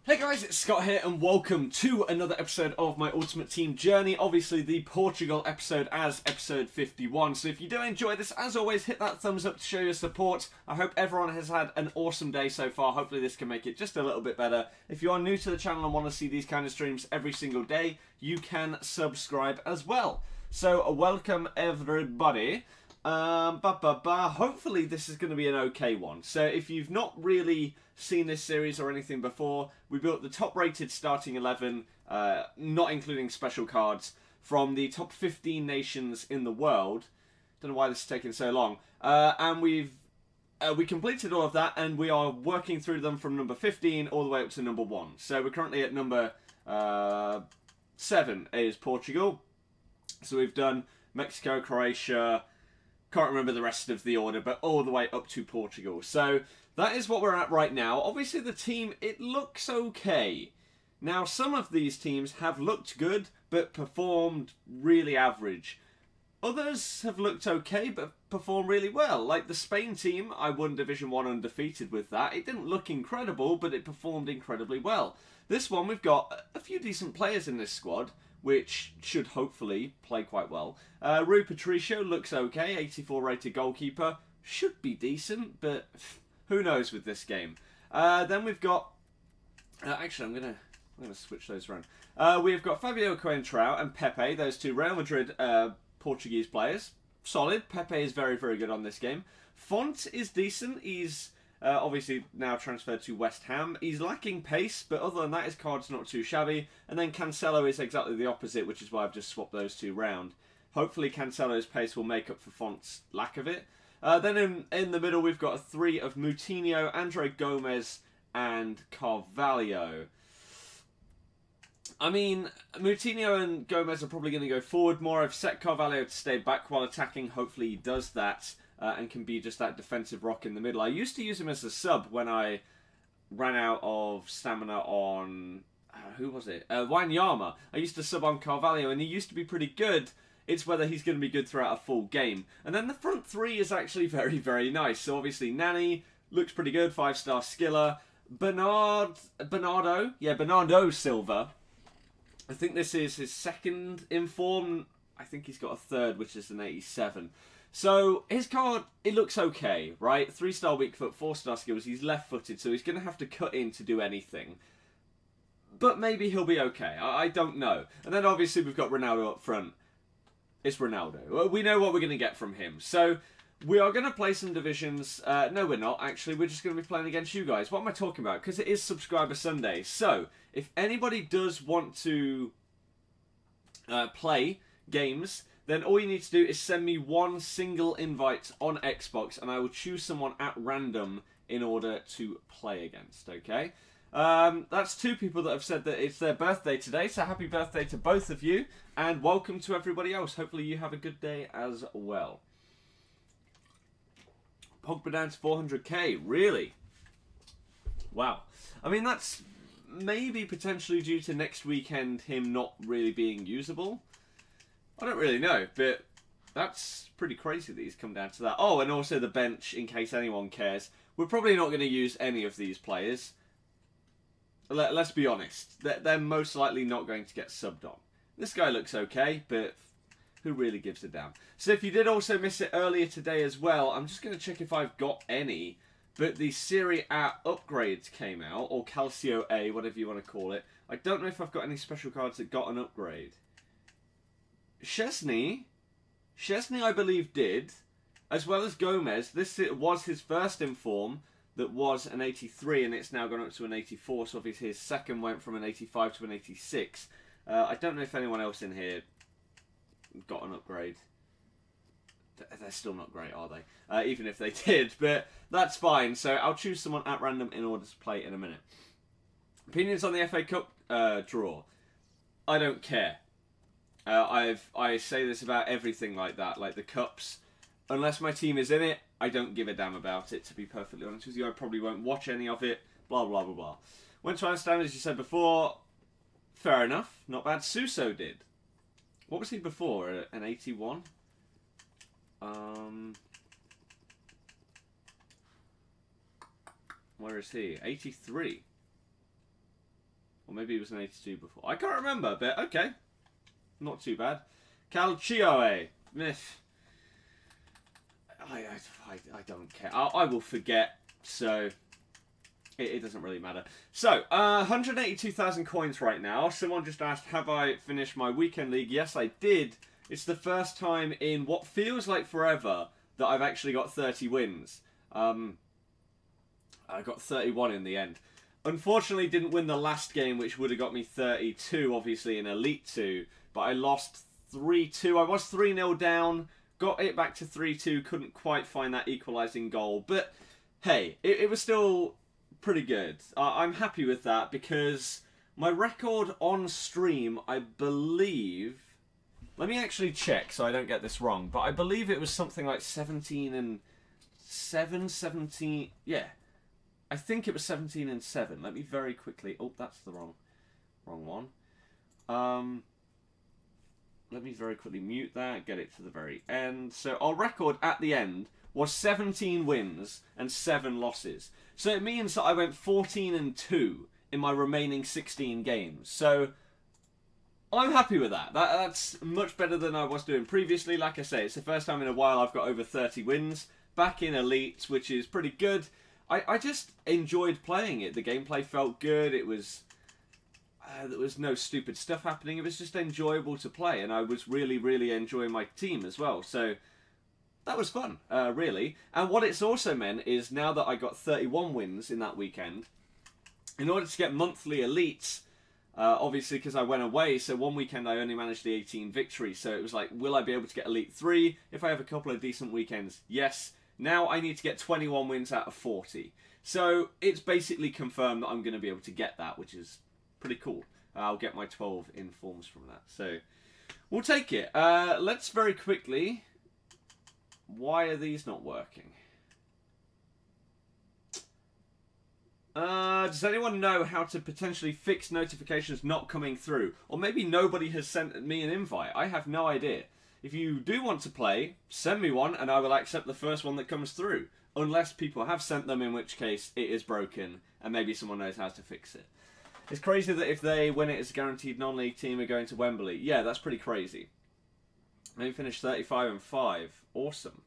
Hey guys, it's Scott here and welcome to another episode of my Ultimate Team journey. Obviously the Portugal episode as episode 51. So if you do enjoy this, as always, hit that thumbs up to show your support. I hope everyone has had an awesome day so far. Hopefully this can make it just a little bit better. If you are new to the channel and want to see these kind of streams every single day, you can subscribe as well. So welcome everybody. Hopefully this is going to be an okay one. So if you've not really seen this series or anything before, we built the top rated starting 11, not including special cards, from the top 15 nations in the world. Don't know why this is taking so long. And we completed all of that, and we are working through them from number 15 all the way up to number 1. So we're currently at number 7 is Portugal. So we've done Mexico, Croatia, can't remember the rest of the order, but all the way up to Portugal. So that is what we're at right now. Obviously the team, it looks okay. Now some of these teams have looked good, but performed really average. Others have looked okay, but performed really well. Like the Spain team, I won Division 1 undefeated with that. It didn't look incredible, but it performed incredibly well. This one, we've got a few decent players in this squad, which should hopefully play quite well. Rui Patricio looks okay, 84 rated goalkeeper. Should be decent, but who knows with this game. Then we've got... actually, I'm gonna switch those around. We've got Fabio Coentrão and Pepe, those two Real Madrid Portuguese players. Solid. Pepe is very, very good on this game. Font is decent. He's obviously now transferred to West Ham. He's lacking pace, but other than that, his card's not too shabby. And then Cancelo is exactly the opposite, which is why I've just swapped those two round. Hopefully Cancelo's pace will make up for Font's lack of it. Then in the middle, we've got a 3 of Moutinho, Andre Gomez, and Carvalho. I mean, Moutinho and Gomez are probably going to go forward more. I've set Carvalho to stay back while attacking. Hopefully he does that and can be just that defensive rock in the middle. I used to use him as a sub when I ran out of stamina on... who was it? Wanyama. I used to sub on Carvalho and he used to be pretty good. It's whether he's going to be good throughout a full game. And then the front 3 is actually very, very nice. So obviously Nani looks pretty good, 5-star skiller. Bernardo Silva. I think this is his second in form. I think he's got a third, which is an 87. So his card, it looks okay, right? 3-star weak foot, 4-star skills. He's left-footed, so he's going to have to cut in to do anything. But maybe he'll be okay. I don't know. And then obviously we've got Ronaldo up front. It's Ronaldo. We know what we're going to get from him. So we are going to play some divisions. No, we're not, actually. We're just going to be playing against you guys. What am I talking about? Because it is Subscriber Sunday. So if anybody does want to play games, then all you need to do is send me one single invite on Xbox, and I will choose someone at random in order to play against, okay? That's 2 people that have said that it's their birthday today, so happy birthday to both of you, and welcome to everybody else. Hopefully you have a good day as well. Pogba down to 400k, really? Wow. I mean, that's maybe potentially due to next weekend him not really being usable. I don't really know, but that's pretty crazy that he's come down to that. Oh, and also the bench, in case anyone cares. We're probably not going to use any of these players. Let's be honest. They're most likely not going to get subbed on. This guy looks okay, but who really gives a damn? So if you did also miss it earlier today as well, I'm just going to check if I've got any. But the Serie A upgrades came out, or Calcio A, whatever you want to call it. I don't know if I've got any special cards that got an upgrade. Szczesny, I believe, did, as well as Gomez. This was his first in form that was an 83, and it's now gone up to an 84, so obviously his second went from an 85 to an 86. I don't know if anyone else in here got an upgrade. They're still not great, are they? Even if they did, but that's fine. So I'll choose someone at random in order to play in a minute. Opinions on the FA Cup draw? I don't care. I say this about everything like that, like the cups. Unless my team is in it, I don't give a damn about it, to be perfectly honest with you. I probably won't watch any of it, blah, blah, blah, blah. Went to understand, as you said before, fair enough. Not bad. Suso did. What was he before? An 81? Where is he? 83. Or maybe he was an 82 before. I can't remember, but okay. Not too bad. Calcio. I don't care. I will forget, so it doesn't really matter. So, 182,000 coins right now. Someone just asked, have I finished my weekend league? Yes, I did. It's the first time in what feels like forever that I've actually got 30 wins. I got 31 in the end. Unfortunately, didn't win the last game, which would have got me 32, obviously, in Elite 2. But I lost 3-2. I was 3-0 down. Got it back to 3-2. Couldn't quite find that equalising goal. But, hey, it was still pretty good. I'm happy with that because my record on stream, I believe... Let me actually check so I don't get this wrong. But I believe it was something like 17-7, 17... Yeah. I think it was 17-7. Let me very quickly... Oh, that's the wrong one. Let me very quickly mute that, get it to the very end. So our record at the end was 17 wins and 7 losses. So it means that I went 14-2 in my remaining 16 games. So I'm happy with that. That's much better than I was doing previously. Like I say, it's the first time in a while I've got over 30 wins. Back in Elite, which is pretty good. I just enjoyed playing it. The gameplay felt good. It was... there was no stupid stuff happening. It was just enjoyable to play. And I was really, really enjoying my team as well. So that was fun, really. And what it's also meant is now that I got 31 wins in that weekend, in order to get monthly elites, obviously because I went away, so one weekend I only managed the 18 victories. So it was like, will I be able to get Elite 3 if I have a couple of decent weekends? Yes. Now I need to get 21 wins out of 40. So it's basically confirmed that I'm going to be able to get that, which is pretty cool. I'll get my 12 informs from that. So we'll take it. Let's very quickly... Why are these not working? Does anyone know how to potentially fix notifications not coming through? Or maybe nobody has sent me an invite. I have no idea. If you do want to play, send me one and I will accept the first one that comes through. Unless people have sent them, in which case it is broken and maybe someone knows how to fix it. It's crazy that if they win it, it's a guaranteed non-league team are going to Wembley. Yeah, that's pretty crazy. Maybe finish 35-5. Awesome.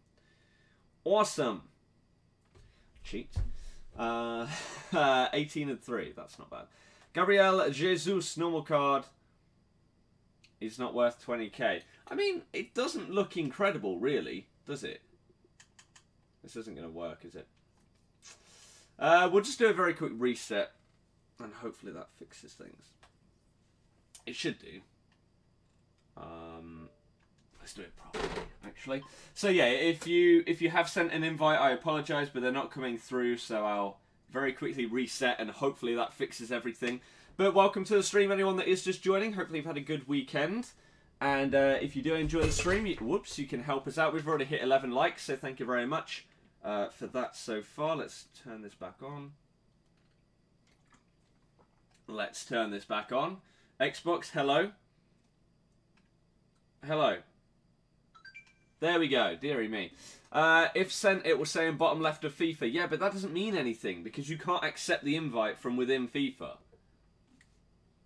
Awesome. Cheat. 18-3. That's not bad. Gabriel Jesus, normal card. Is not worth 20k. I mean, it doesn't look incredible, really, does it? This isn't going to work, is it? We'll just do a very quick reset. And hopefully that fixes things. It should do. Let's do it properly, actually. So yeah, if you have sent an invite, I apologise, but they're not coming through, so I'll very quickly reset and hopefully that fixes everything. But welcome to the stream, anyone that is just joining. Hopefully you've had a good weekend. And if you do enjoy the stream, you can help us out. We've already hit 11 likes, so thank you very much for that so far. Let's turn this back on. Let's turn this back on. Xbox, hello. Hello. There we go. Dearie me. If sent, it will say in bottom left of FIFA. Yeah, but that doesn't mean anything because you can't accept the invite from within FIFA.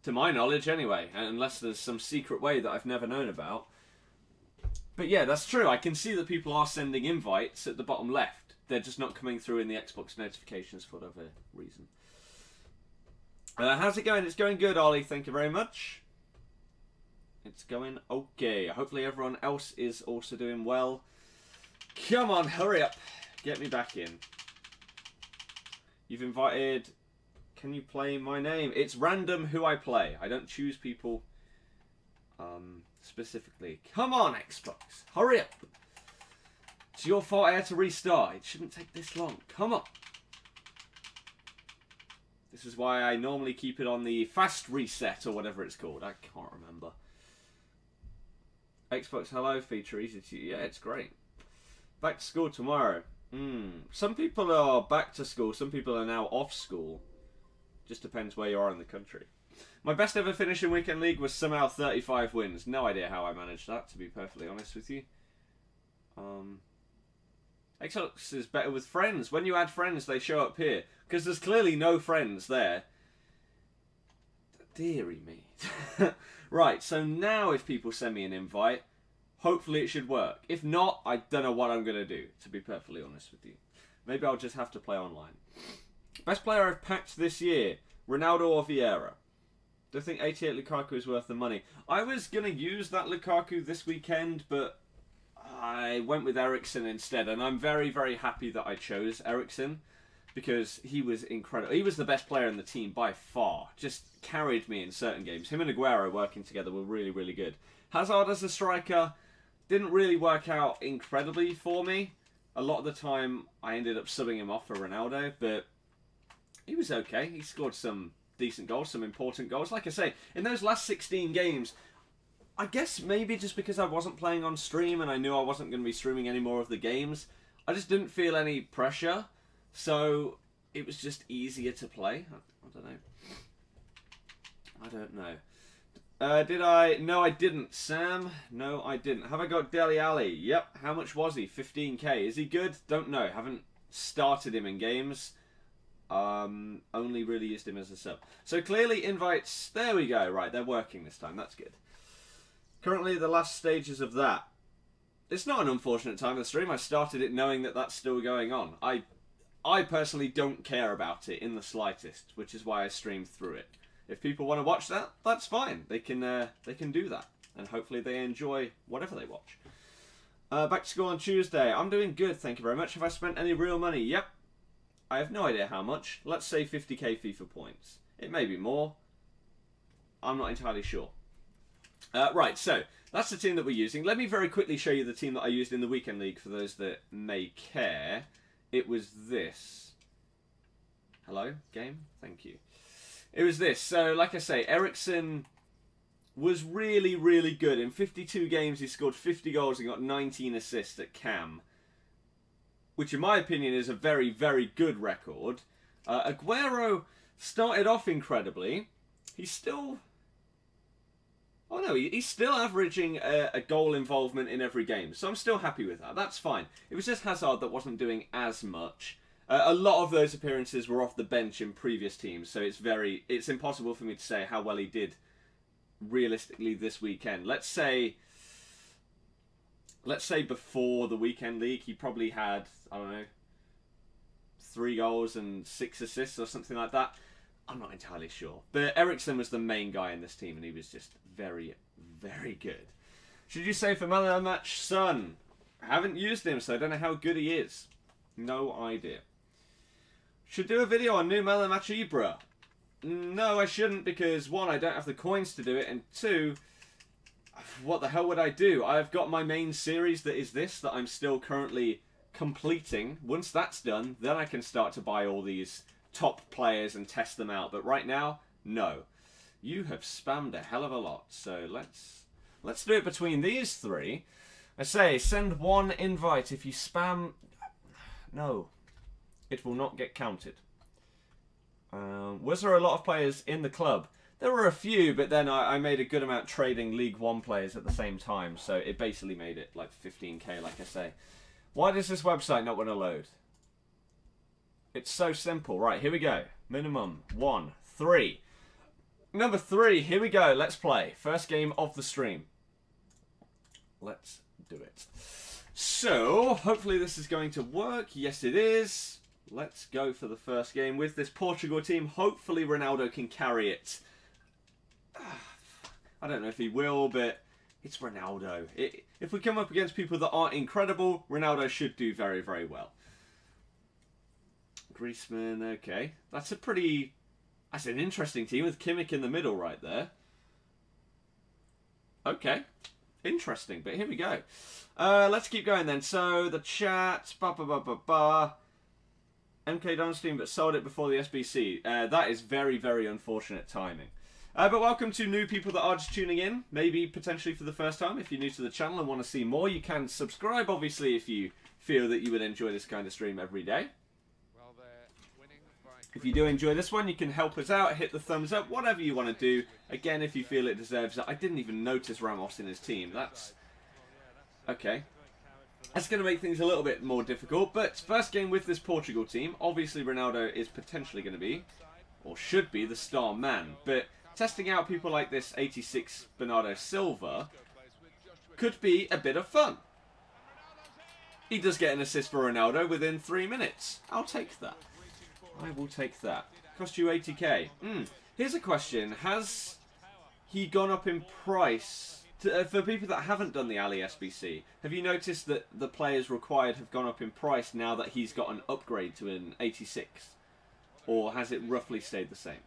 To my knowledge, anyway. Unless there's some secret way that I've never known about. But yeah, that's true. I can see that people are sending invites at the bottom left. They're just not coming through in the Xbox notifications for whatever reason. How's it going? It's going good, Ollie. Thank you very much. It's going okay. Hopefully everyone else is also doing well. Come on, hurry up. Get me back in. You've invited... Can you play my name? It's random who I play. I don't choose people specifically. Come on, Xbox. Hurry up. It's your fault I had to restart. It shouldn't take this long. Come on. This is why I normally keep it on the fast reset or whatever it's called. I can't remember. Xbox Hello feature easy to use. Yeah, it's great. Back to school tomorrow. Some people are back to school. Some people are now off school. Just depends where you are in the country. My best ever finish in Weekend League was somehow 35 wins. No idea how I managed that, to be perfectly honest with you. Xbox is better with friends. When you add friends, they show up here. Because there's clearly no friends there. Deary me. Right, so now if people send me an invite, hopefully it should work. If not, I don't know what I'm going to do, to be perfectly honest with you. Maybe I'll just have to play online. Best player I've packed this year, Ronaldo or Vieira? Do you think 88 Lukaku is worth the money? I was going to use that Lukaku this weekend, but I went with Eriksen instead. And I'm very, very happy that I chose Eriksen because he was incredible. He was the best player in the team by far. Just carried me in certain games. Him and Aguero working together were really, really good. Hazard as a striker didn't really work out incredibly for me. A lot of the time, I ended up subbing him off for Ronaldo, but he was okay. He scored some decent goals, some important goals. Like I say, in those last 16 games, I guess maybe just because I wasn't playing on stream and I knew I wasn't going to be streaming any more of the games, I just didn't feel any pressure. So it was just easier to play. I don't know. I don't know. Did I? No, I didn't. Sam? No, I didn't. Have I got Dele Alli? Yep. How much was he? 15k. Is he good? Don't know. Haven't started him in games. Only really used him as a sub. So clearly invites, there we go. Right, they're working this time. That's good. Currently the last stages of that. It's not an unfortunate time of the stream. I started it knowing that that's still going on. I personally don't care about it in the slightest, which is why I streamed through it. If people want to watch that, that's fine. They can do that. And hopefully they enjoy whatever they watch. Back to school on Tuesday. I'm doing good, thank you very much. Have I spent any real money? Yep. I have no idea how much. Let's say 50k FIFA points. It may be more. I'm not entirely sure. Right, so that's the team that we're using. Let me very quickly show you the team that I used in the Weekend League for those that may care. It was this. Hello, game? Thank you. It was this. So, like I say, Eriksen was really, really good. In 52 games, he scored 50 goals and got 19 assists at Cam, which in my opinion is a very, very good record. Aguero started off incredibly. He's still... Oh no, he's still averaging a goal involvement in every game. So I'm still happy with that. That's fine. It was just Hazard that wasn't doing as much. A lot of those appearances were off the bench in previous teams. So it's impossible for me to say how well he did realistically this weekend. Let's say before the Weekend League, he probably had, I don't know, 3 goals and 6 assists or something like that. I'm not entirely sure. But Eriksen was the main guy in this team, and he was just very, very good. Should you say for Man of the Match, Son? I haven't used him, so I don't know how good he is. No idea. Should do a video on new Man of the Match Ibra. No, I shouldn't, because 1, I don't have the coins to do it, and 2... what the hell would I do? I've got my main series that is this, that I'm still currently completing. Once that's done, then I can start to buy all these top players and test them out. But right now, no. You have spammed a hell of a lot. So let's do it between these 3. I say, send 1 invite. If you spam... no. It will not get counted. Was there a lot of players in the club? There were a few, but then I made a good amount trading League 1 players at the same time, so it basically made it like 15k, like I say. Why does this website not want to load? It's so simple. Right, here we go. Minimum 1, 3. Number 3, here we go. Let's play. First game of the stream. Let's do it. So, hopefully this is going to work. Yes, it is. Let's go for the first game with this Portugal team. Hopefully Ronaldo can carry it. I don't know if he will, but it's Ronaldo. If we come up against people that aren't incredible, Ronaldo should do very, very well. Griezmann, okay. That's an interesting team with Kimmich in the middle right there. Okay. Interesting, but here we go. Let's keep going then. So, the chat, MK Dunstein, but sold it before the SBC. That is very, very unfortunate timing. But welcome to new people that are just tuning in, maybe potentially for the first time. If you're new to the channel and want to see more, you can subscribe, obviously, if you feel that you would enjoy this kind of stream every day. If you do enjoy this one, you can help us out, hit the thumbs up, whatever you want to do. Again, if you feel it deserves it. I didn't even notice Ramos in his team. That's... okay. That's going to make things a little bit more difficult, but first game with this Portugal team, obviously Ronaldo is potentially going to be, or should be, the star man. But testing out people like this 86 Bernardo Silva could be a bit of fun. He does get an assist for Ronaldo within 3 minutes. I'll take that. I will take that. Cost you 80k. Here's a question. Has he gone up in price? For people that haven't done the Ali SBC, have you noticed that the players required have gone up in price now that he's got an upgrade to an 86? Or has it roughly stayed the same?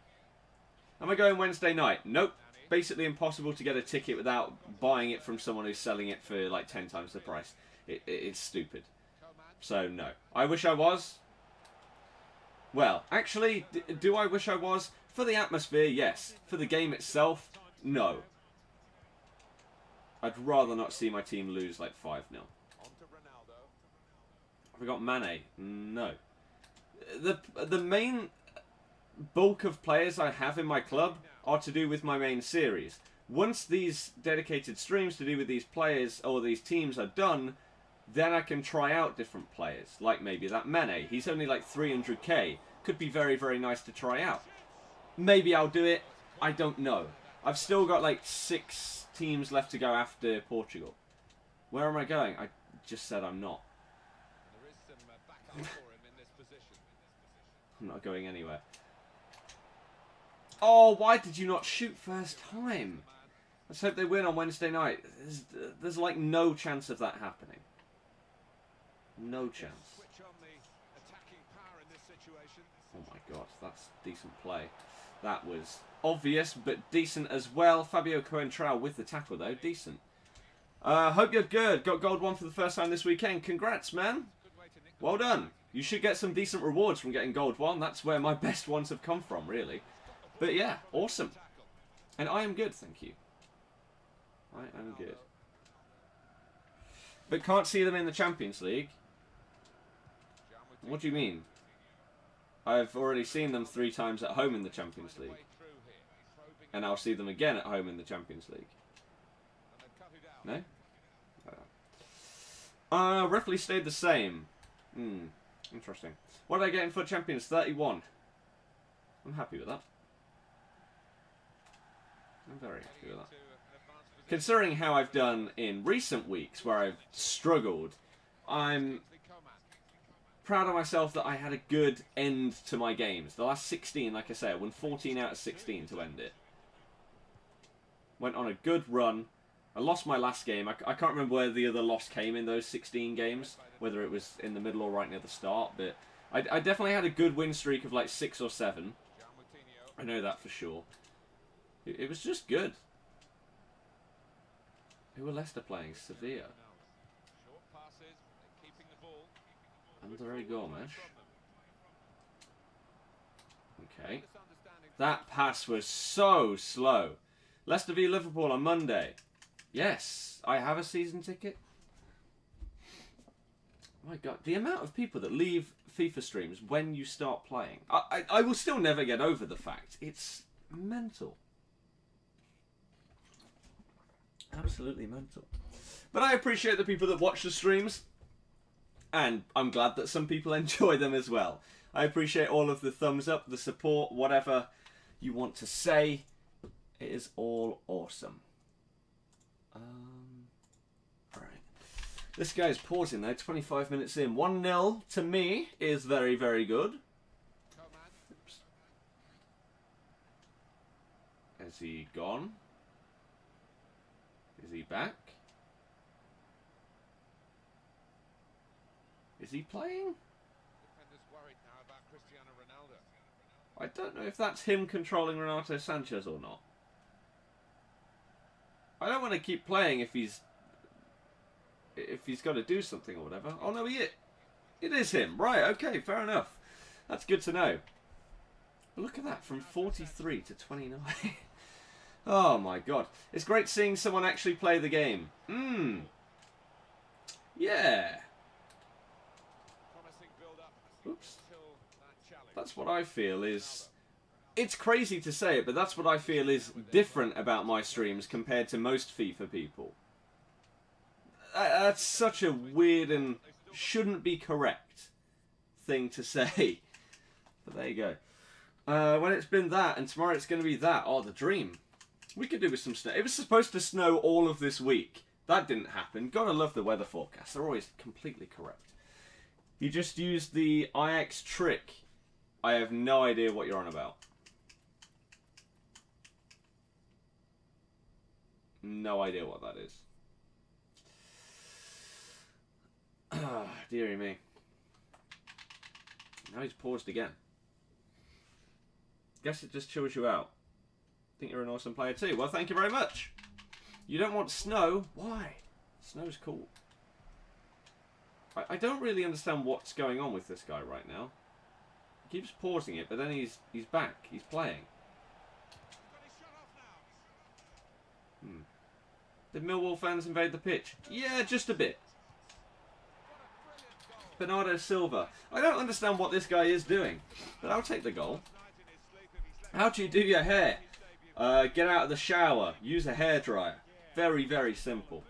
Am I going Wednesday night? Nope. Basically impossible to get a ticket without buying it from someone who's selling it for like 10 times the price. It's stupid. So no. I wish I was. Well, actually, do I wish I was? For the atmosphere, yes. For the game itself, no. I'd rather not see my team lose like 5-0. Have we got Mane? No. The main bulk of players I have in my club are to do with my main series. Once these dedicated streams to do with these players or these teams are done, then I can try out different players. Like maybe that Mane. He's only like 300k. Could be very, very nice to try out. Maybe I'll do it. I don't know. I've still got like 6 teams left to go after Portugal. Where am I going? I just said I'm not. I'm not going anywhere. Oh, why did you not shoot first time? Let's hope they win on Wednesday night. There's like no chance of that happening. No chance. Oh my god, that's decent play. That was obvious, but decent as well. Fabio Coentrao with the tackle, though. Decent. Hope you're good. Got gold 1 for the first time this weekend. Congrats, man. Well done. You should get some decent rewards from getting gold 1. That's where my best ones have come from, really. But yeah, awesome. And I am good, thank you. I am good. But can't see them in the Champions League. What do you mean? I've already seen them 3 times at home in the Champions League. And I'll see them again at home in the Champions League. No? Roughly stayed the same. Interesting. What did I get in FUT Champions? 31. I'm happy with that. I'm very happy with that. Considering how I've done in recent weeks, where I've struggled, I'm proud of myself that I had a good end to my games. The last 16, like I say, I won 14 out of 16 to end it. Went on a good run. I lost my last game. I can't remember where the other loss came in those 16 games, whether it was in the middle or right near the start, but I definitely had a good win streak of like 6 or 7. I know that for sure. It was just good. Who were Leicester playing? Sevilla. Andre Gomes. Okay. That pass was so slow. Leicester v Liverpool on Monday. Yes, I have a season ticket. Oh my god, the amount of people that leave FIFA streams when you start playing. I will still never get over the fact. It's mental. Absolutely mental. But I appreciate the people that watch the streams. And I'm glad that some people enjoy them as well. I appreciate all of the thumbs up, the support, whatever you want to say. It is all awesome. Alright. This guy's pausing though, 25 minutes in. 1-0 to me is very, very good. Oops. Has he gone? Is he back? Is he playing? I don't know if that's him controlling Renato Sanchez or not. I don't want to keep playing if he's got to do something or whatever. Oh no, it is him. Right, okay, fair enough. That's good to know. But look at that, from 43 to 29. Oh my god. It's great seeing someone actually play the game. Yeah. Oops. That's what I feel is... It's crazy to say it, but that's what I feel is different about my streams compared to most FIFA people. That's such a weird and shouldn't be correct thing to say. But there you go. When it's been that, and tomorrow it's going to be that. Oh, the dream. We could do with some snow. It was supposed to snow all of this week. That didn't happen. Gotta love the weather forecast. They're always completely correct. You just used the IX trick. I have no idea what you're on about. No idea what that is. Ah, dearie me. Now he's paused again. Guess it just chills you out. Think you're an awesome player too. Well, thank you very much. You don't want snow? Why? Snow's cool. I don't really understand what's going on with this guy right now. He keeps pausing it, but then he's back. He's playing. Did Millwall fans invade the pitch? Yeah, just a bit. Bernardo Silva. I don't understand what this guy is doing, but I'll take the goal. How do you do your hair? Get out of the shower. Use a hairdryer. Very, very simple.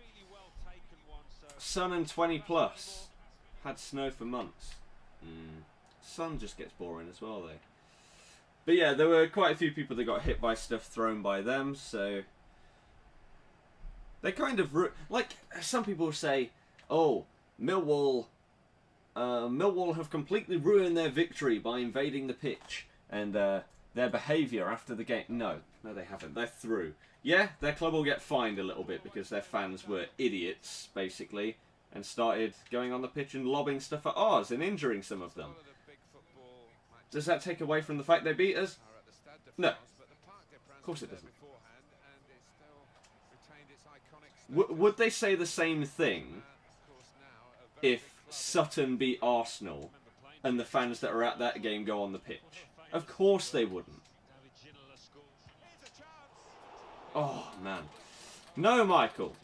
Sun and 20 plus. Had snow for months. Sun just gets boring as well, though. But yeah, there were quite a few people that got hit by stuff thrown by them, so... They kind of... Like, some people say, oh, Millwall have completely ruined their victory by invading the pitch. And their behaviour after the game... No, they haven't. They're through. Yeah, their club will get fined a little bit because their fans were idiots, basically, and started going on the pitch and lobbing stuff at ours and injuring some of them. Does that take away from the fact they beat us? No. Of course it doesn't. Would they say the same thing if Sutton beat Arsenal and the fans that are at that game go on the pitch? Of course they wouldn't. Oh, man. No, Michael.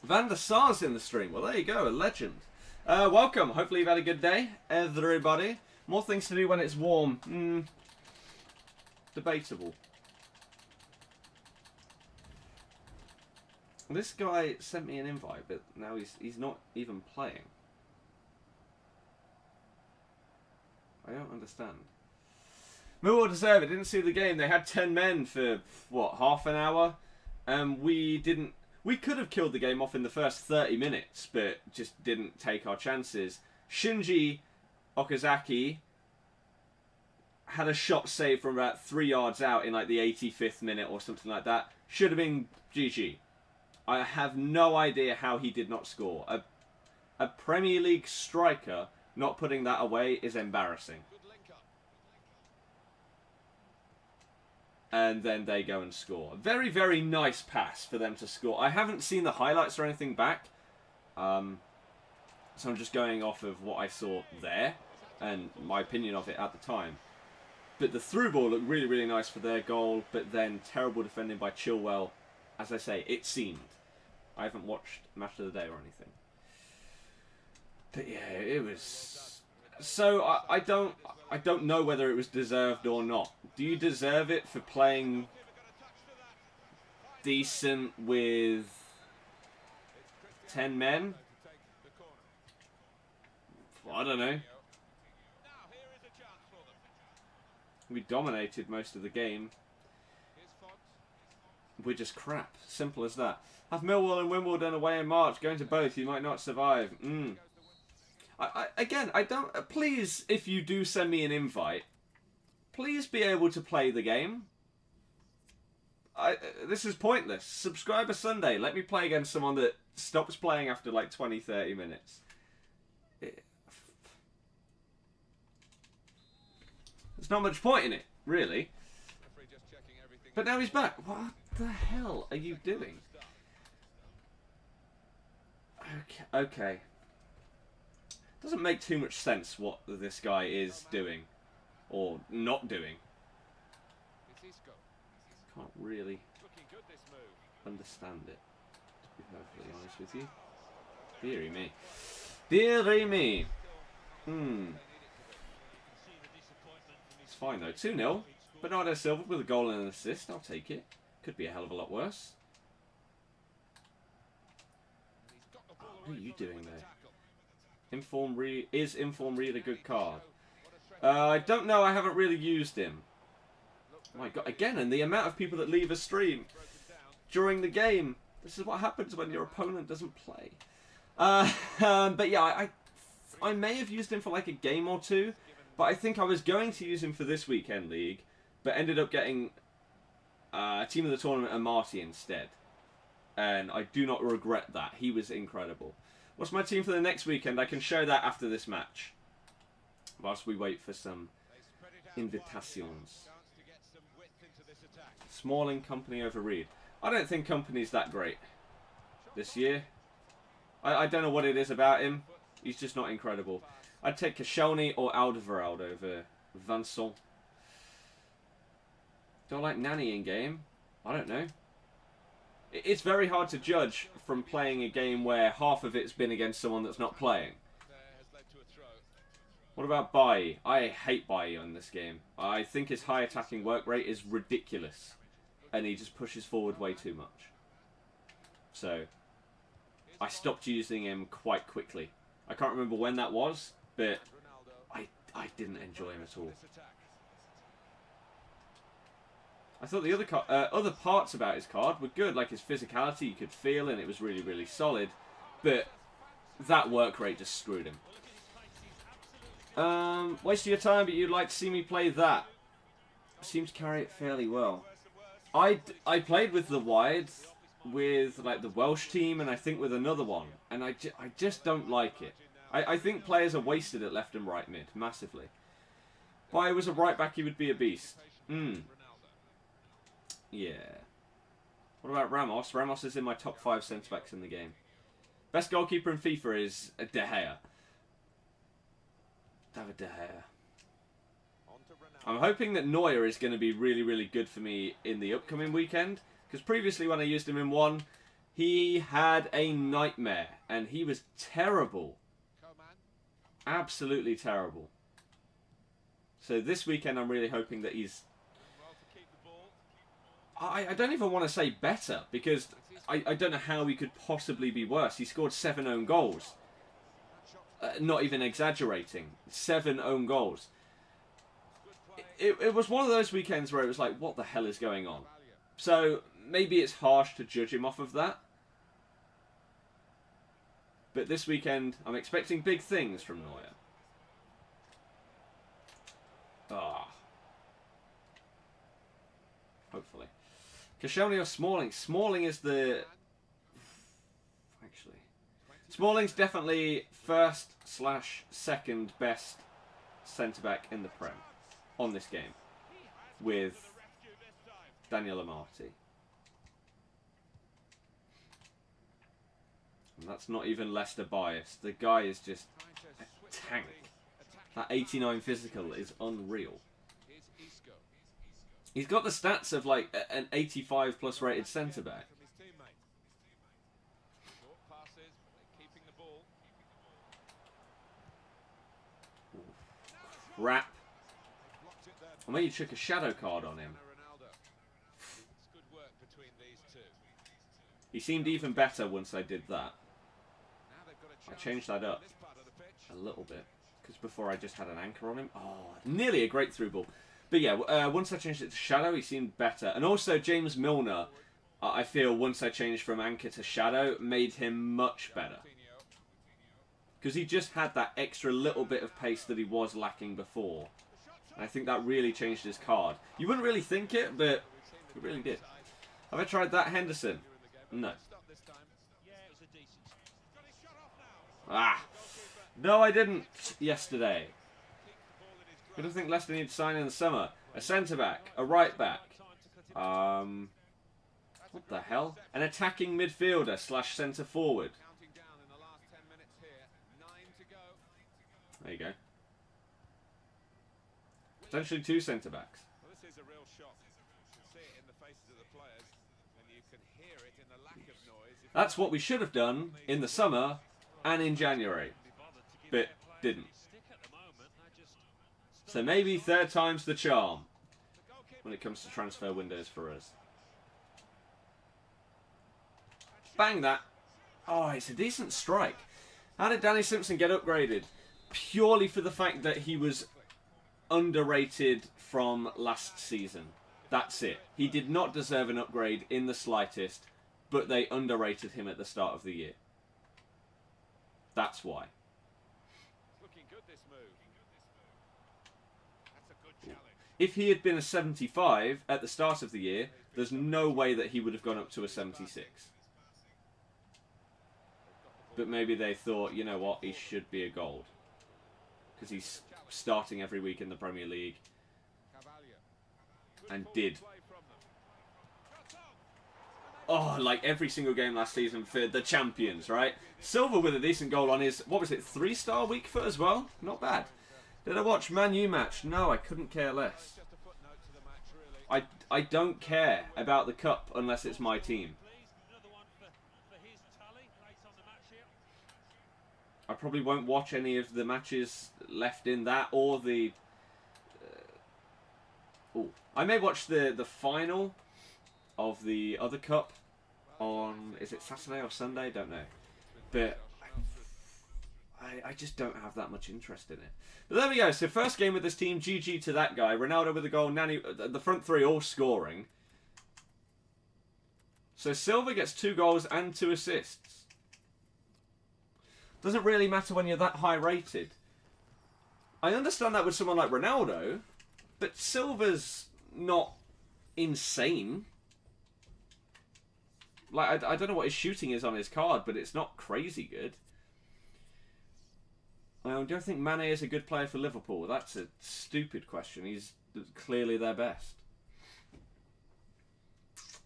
Van der Sar's in the stream. Well, there you go. A legend. Welcome. Hopefully you've had a good day, everybody. More things to do when it's warm. Debatable. This guy sent me an invite, but now he's not even playing. I don't understand. Millwall deserve it. Didn't see the game. They had 10 men for, what, half an hour? We didn't... We could have killed the game off in the first 30 minutes, but just didn't take our chances. Shinji Okazaki had a shot saved from about 3 yards out in like the 85th minute or something like that. Should have been GG. I have no idea how he did not score. A Premier League striker not putting that away is embarrassing. And then they go and score. Very, very nice pass for them to score. I haven't seen the highlights or anything back. So I'm just going off of what I saw there and my opinion of it at the time. But the through ball looked really, really nice for their goal. But then terrible defending by Chilwell. As I say, it seemed. I haven't watched Match of the Day or anything. But yeah, it was... So I don't know whether it was deserved or not. Do you deserve it for playing decent with 10 men? I don't know. We dominated most of the game. We're just crap. Simple as that. Have Millwall and Wimbledon away in March. Going to both, you might not survive. Again, I don't... Please, if you do send me an invite, please be able to play the game. This is pointless. Subscriber Sunday. Let me play against someone that stops playing after like 20, 30 minutes. There's not much point in it, really. But now he's back. What the hell are you doing? Okay. Doesn't make too much sense what this guy is doing. Or not doing. Can't really understand it, to be perfectly honest with you. Deary me. Deary me. It's fine though. 2-0. Bernardo Silva with a goal and an assist. I'll take it. Could be a hell of a lot worse. Oh, what are you doing there? Is Inform Reed a good card? I don't know. I haven't really used him. Oh my god, again, and the amount of people that leave a stream during the game. This is what happens when your opponent doesn't play. But yeah, I may have used him for like a game or two, but I think I was going to use him for this weekend league, but ended up getting Team of the Tournament and Marty instead. And I do not regret that. He was incredible. What's my team for the next weekend? I can show that after this match, whilst we wait for some invitations. Smalling, Company over Reed. I don't think Company's that great this year. I don't know what it is about him. He's just not incredible. I'd take Koscielny or Alderweireld over Vincent. Do I like Nani in game? I don't know. It's very hard to judge from playing a game where half of it's been against someone that's not playing. What about Bailly? I hate Bailly in this game. I think his high attacking work rate is ridiculous. And he just pushes forward way too much. So, I stopped using him quite quickly. I can't remember when that was, but I didn't enjoy him at all. I thought the other parts about his card were good, like his physicality you could feel, and it was really, really solid. But that work rate just screwed him. Waste of your time, but you'd like to see me play that. Seems to carry it fairly well. I played with the wides, with like the Welsh team, and I think with another one, and I just don't like it. I think players are wasted at left and right mid, massively. If I was a right back, he would be a beast. Yeah. What about Ramos? Ramos is in my top 5 centre-backs in the game. Best goalkeeper in FIFA is De Gea. David De Gea. I'm hoping that Neuer is going to be really, really good for me in the upcoming weekend. Because previously when I used him in one, he had a nightmare. And he was terrible. Absolutely terrible. So this weekend I'm really hoping that he's... I don't even want to say better. Because I don't know how he could possibly be worse. He scored 7 own goals. Not even exaggerating. 7 own goals. It was one of those weekends where it was like, what the hell is going on? So, maybe it's harsh to judge him off of that. But this weekend, I'm expecting big things from Neuer. Hopefully. Koscielny or Smalling? Smalling is the... Actually. Smalling's definitely first/second best centre-back in the Prem. On this game. With Daniel Amati. And that's not even Leicester biased. The guy is just a tank. That 89 physical is unreal. He's got the stats of like an 85 plus rated centre back. Crap. Or maybe you took a shadow card on him. He seemed even better once I did that. I changed that up a little bit. Because before I just had an anchor on him. Oh, nearly a great through ball. But yeah, once I changed it to shadow, he seemed better. And also James Milner, I feel once I changed from anchor to shadow, made him much better. Because he just had that extra little bit of pace that he was lacking before. And I think that really changed his card. You wouldn't really think it, but it really did. Have I tried that, Henderson? No. Ah. No, I didn't yesterday. I don't think Leicester need to sign in the summer. A centre-back. A right-back. What the hell? An attacking midfielder / centre-forward. There you go. Potentially 2 centre-backs. That's what we should have done in the summer and in January. But didn't. So maybe 3rd time's the charm when it comes to transfer windows for us. Bang that. Oh, it's a decent strike. How did Danny Simpson get upgraded? Purely for the fact that he was underrated from last season. That's it. He did not deserve an upgrade in the slightest, but they underrated him at the start of the year. That's why. Looking good, this move. That's a good challenge. If he had been a 75 at the start of the year, there's no way that he would have gone up to a 76. But maybe they thought, you know what, he should be a gold. Because he's starting every week in the Premier League. And did. Oh, like every single game last season for the champions, right? Silva with a decent goal on his, what was it, 3-star weak foot as well? Not bad. Did I watch Man U match? No, I couldn't care less. I don't care about the cup unless it's my team. I probably won't watch any of the matches left in that or the... I may watch the final of the other cup on... Is it Saturday or Sunday? Don't know. But I just don't have that much interest in it. But there we go. So first game with this team. GG to that guy. Ronaldo with a goal. Nani, the front three all scoring. So Silva gets 2 goals and 2 assists. Doesn't really matter when you're that high rated. I understand that with someone like Ronaldo, but Silva's not insane. Like, I don't know what his shooting is on his card, but it's not crazy good. I don't think Mane is a good player for Liverpool. That's a stupid question. He's clearly their best.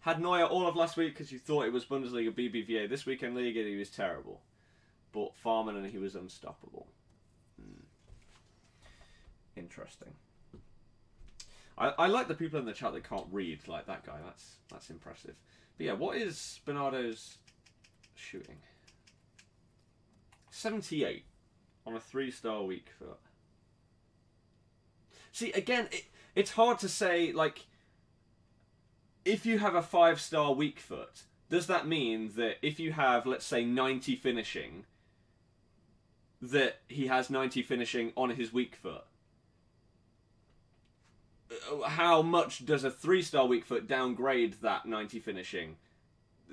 Had Neuer all of last week because you thought it was Bundesliga BBVA. This weekend Liga, he was terrible. But Farman and he was unstoppable. Interesting. I like the people in the chat that can't read, like that guy. That's impressive. But yeah, what is Bernardo's shooting? 78 on a 3-star weak foot. See, again, it's hard to say, like, if you have a 5-star weak foot, does that mean that if you have, let's say, 90 finishing, that he has 90 finishing on his weak foot? How much does a 3-star weak foot downgrade that 90 finishing?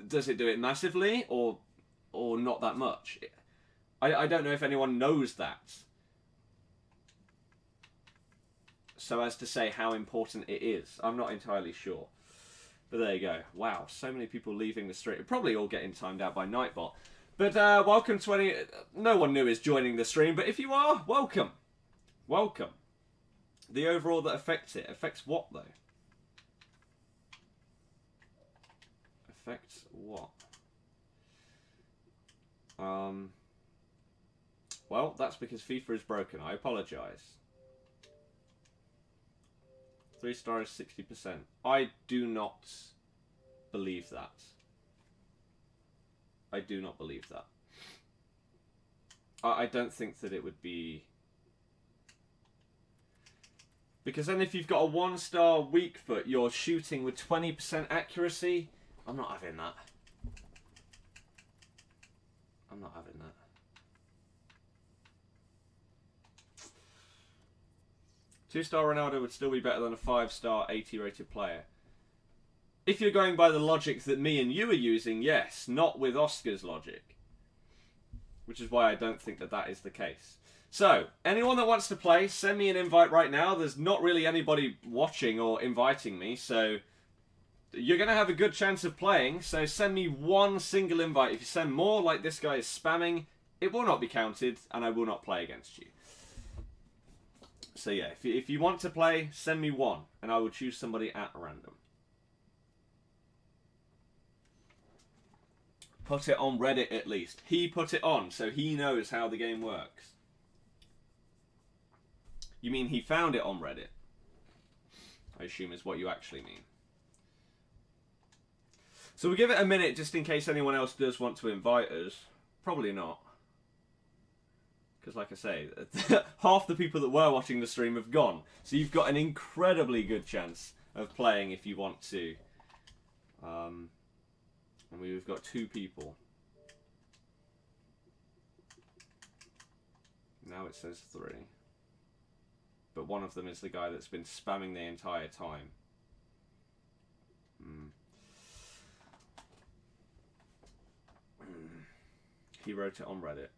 Does it do it massively or not that much? I don't know if anyone knows that. So as to say how important it is. I'm not entirely sure. But there you go. Wow, so many people leaving the stream. Probably all getting timed out by Nightbot. But welcome to any... No one new is joining the stream, but if you are, welcome. Welcome. The overall that affects it. Affects what, though? Affects what? Well, that's because FIFA is broken. I apologise. 3-star is 60%. I do not believe that. I do not believe that. I don't think that it would be... Because then if you've got a 1-star weak foot, you're shooting with 20% accuracy. I'm not having that. I'm not having that. Two-star Ronaldo would still be better than a 5-star 80-rated player. If you're going by the logic that me and you are using, yes. Not with Oscar's logic. Which is why I don't think that that is the case. So, anyone that wants to play, send me an invite right now. There's not really anybody watching or inviting me, so you're going to have a good chance of playing. So send me one single invite. If you send more, like this guy is spamming, it will not be counted, and I will not play against you. So yeah, if you want to play, send me one, and I will choose somebody at random. Put it on Reddit at least. He put it on, so he knows how the game works. You mean he found it on Reddit? I assume is what you actually mean. So we'll give it a minute just in case anyone else does want to invite us. Probably not. Because like I say, half the people that were watching the stream have gone. So you've got an incredibly good chance of playing if you want to. And we've got 2 people. Now it says 3. But one of them is the guy that's been spamming the entire time. He wrote it on Reddit.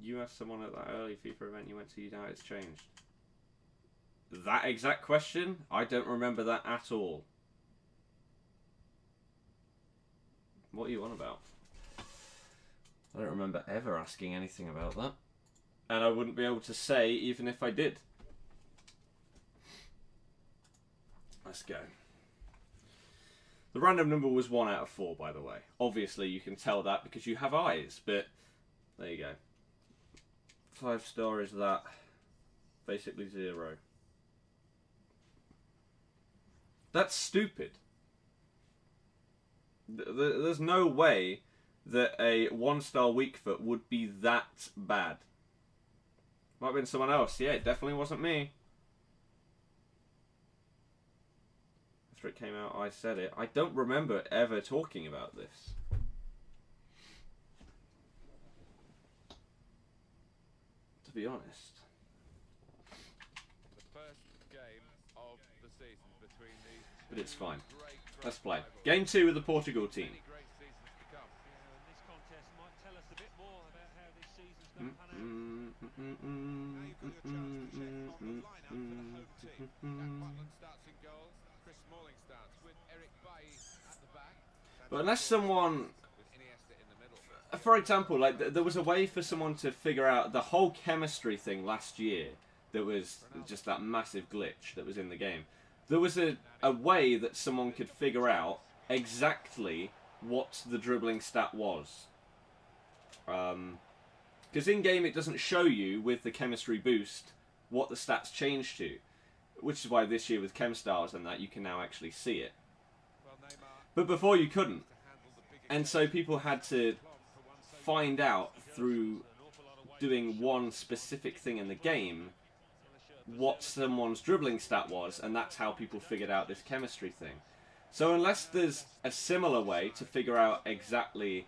You asked someone at that early FIFA event you went to, you know it's changed. That exact question? I don't remember that at all. What are you on about? I don't remember ever asking anything about that. And I wouldn't be able to say even if I did. Let's go. The random number was 1 out of 4, by the way. Obviously, you can tell that because you have eyes, but there you go. 5-star is that. Basically 0. That's stupid. There's no way that a 1-star weak foot would be that bad. Might have been someone else. Yeah, it definitely wasn't me. After it came out, I said it. I don't remember ever talking about this. To be honest. The first game of the season between these two. But it's fine. Let's play. Game 2 with the Portugal team. This contest might tell us a bit more about how this season's going to pan out. Now you've got your chance to check on the lineup for the home team. Jack Butland starts in goal. Chris Smalling starts with Eric Bailly at the back. But unless someone, With Iniesta in the middle. for example, like there was a way for someone to figure out the whole chemistry thing last year that was just that massive glitch that was in the game. There was a way that someone could figure out exactly what the dribbling stat was. Because in-game it doesn't show you with the chemistry boost what the stats change to. Which is why this year with ChemStars and that you can now actually see it. But before you couldn't. And so people had to find out through doing one specific thing in the game what someone's dribbling stat was, and that's how people figured out this chemistry thing. So unless there's a similar way to figure out exactly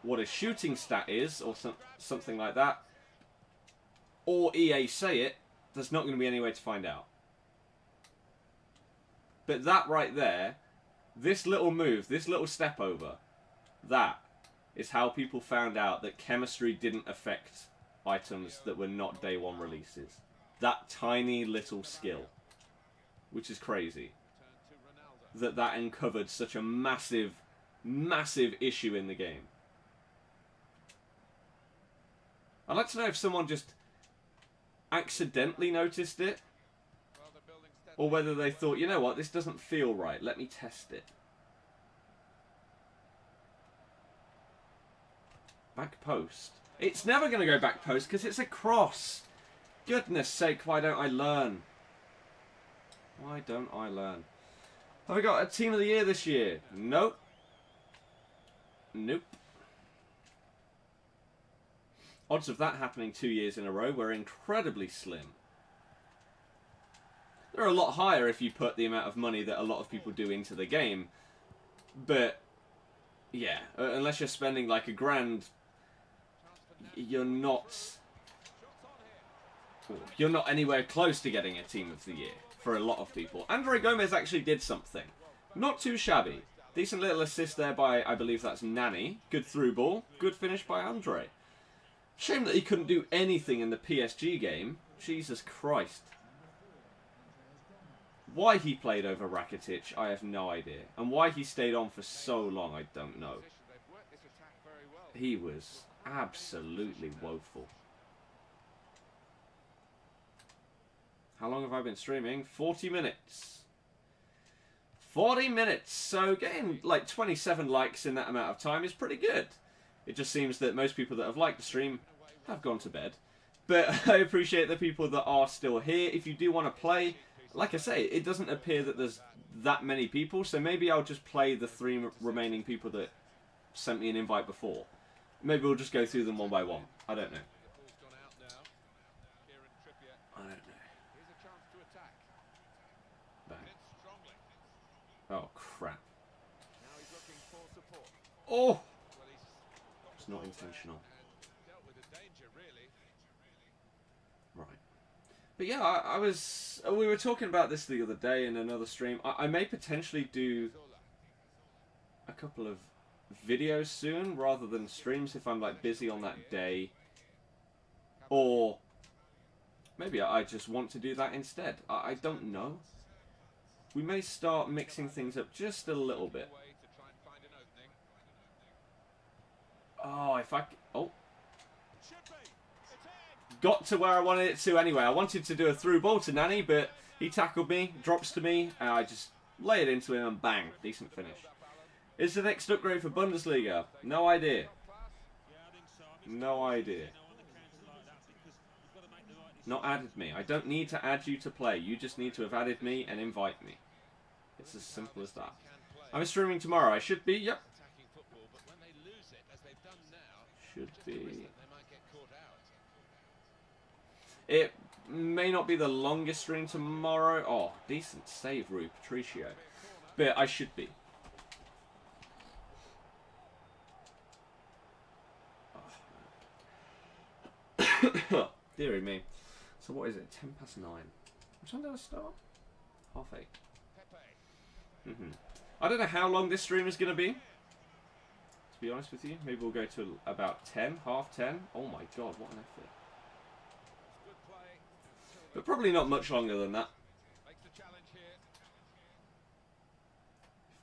what a shooting stat is, or something like that, or EA say it, there's not going to be any way to find out. But that right there, this little move, this little step over, that is how people found out that chemistry didn't affect items that were not day 1 releases. That tiny little skill, which is crazy, that uncovered such a massive, massive issue in the game. I'd like to know if someone just accidentally noticed it, or whether they thought, you know what, this doesn't feel right, let me test it. Back post. It's never going to go back post because it's a cross. Goodness sake, why don't I learn? Why don't I learn? Have we got a team of the year this year? Nope. Nope. Odds of that happening 2 years in a row were incredibly slim. They're a lot higher if you put the amount of money that a lot of people do into the game. But, yeah, unless you're spending like $1,000, you're not anywhere close to getting a team of the year for a lot of people. Andre Gomez actually did something. Not too shabby. Decent little assist there by, I believe that's Nani. Good through ball. Good finish by Andre. Shame that he couldn't do anything in the PSG game. Jesus Christ. Why he played over Rakitic, I have no idea. And why he stayed on for so long, I don't know. He was absolutely woeful. How long have I been streaming? 40 minutes. 40 minutes! So getting like 27 likes in that amount of time is pretty good. It just seems that most people that have liked the stream have gone to bed. But I appreciate the people that are still here. If you do want to play, like I say, it doesn't appear that there's that many people. So maybe I'll just play the 3 remaining people that sent me an invite before. Maybe we'll just go through them one by one. I don't know. I don't know. Bang. Oh, crap. Oh! It's not intentional. Right. But yeah, we were talking about this the other day in another stream. I may potentially do a couple of videos soon rather than streams if I'm like busy on that day. Or maybe I just want to do that instead. I don't know. We may start mixing things up just a little bit. Oh, if I... Oh. Got to where I wanted it to anyway. I wanted to do a through ball to Nani, but he tackled me, drops to me, and I just lay it into him and bang. Decent finish. Is the next upgrade for Bundesliga? No idea. No idea. Not added me. I don't need to add you to play. You just need to have added me and invite me. It's as simple as that. I'm streaming tomorrow. I should be. Yep. Should be. It may not be the longest stream tomorrow. Oh, decent save, Rui Patricio. But I should be. Oh, dearie me. So what is it? 9:10. What time do I start? 8:30. I don't know how long this stream is going to be. To be honest with you, maybe we'll go to about 10, 9:30. Oh my god, what an effort. But probably not much longer than that. If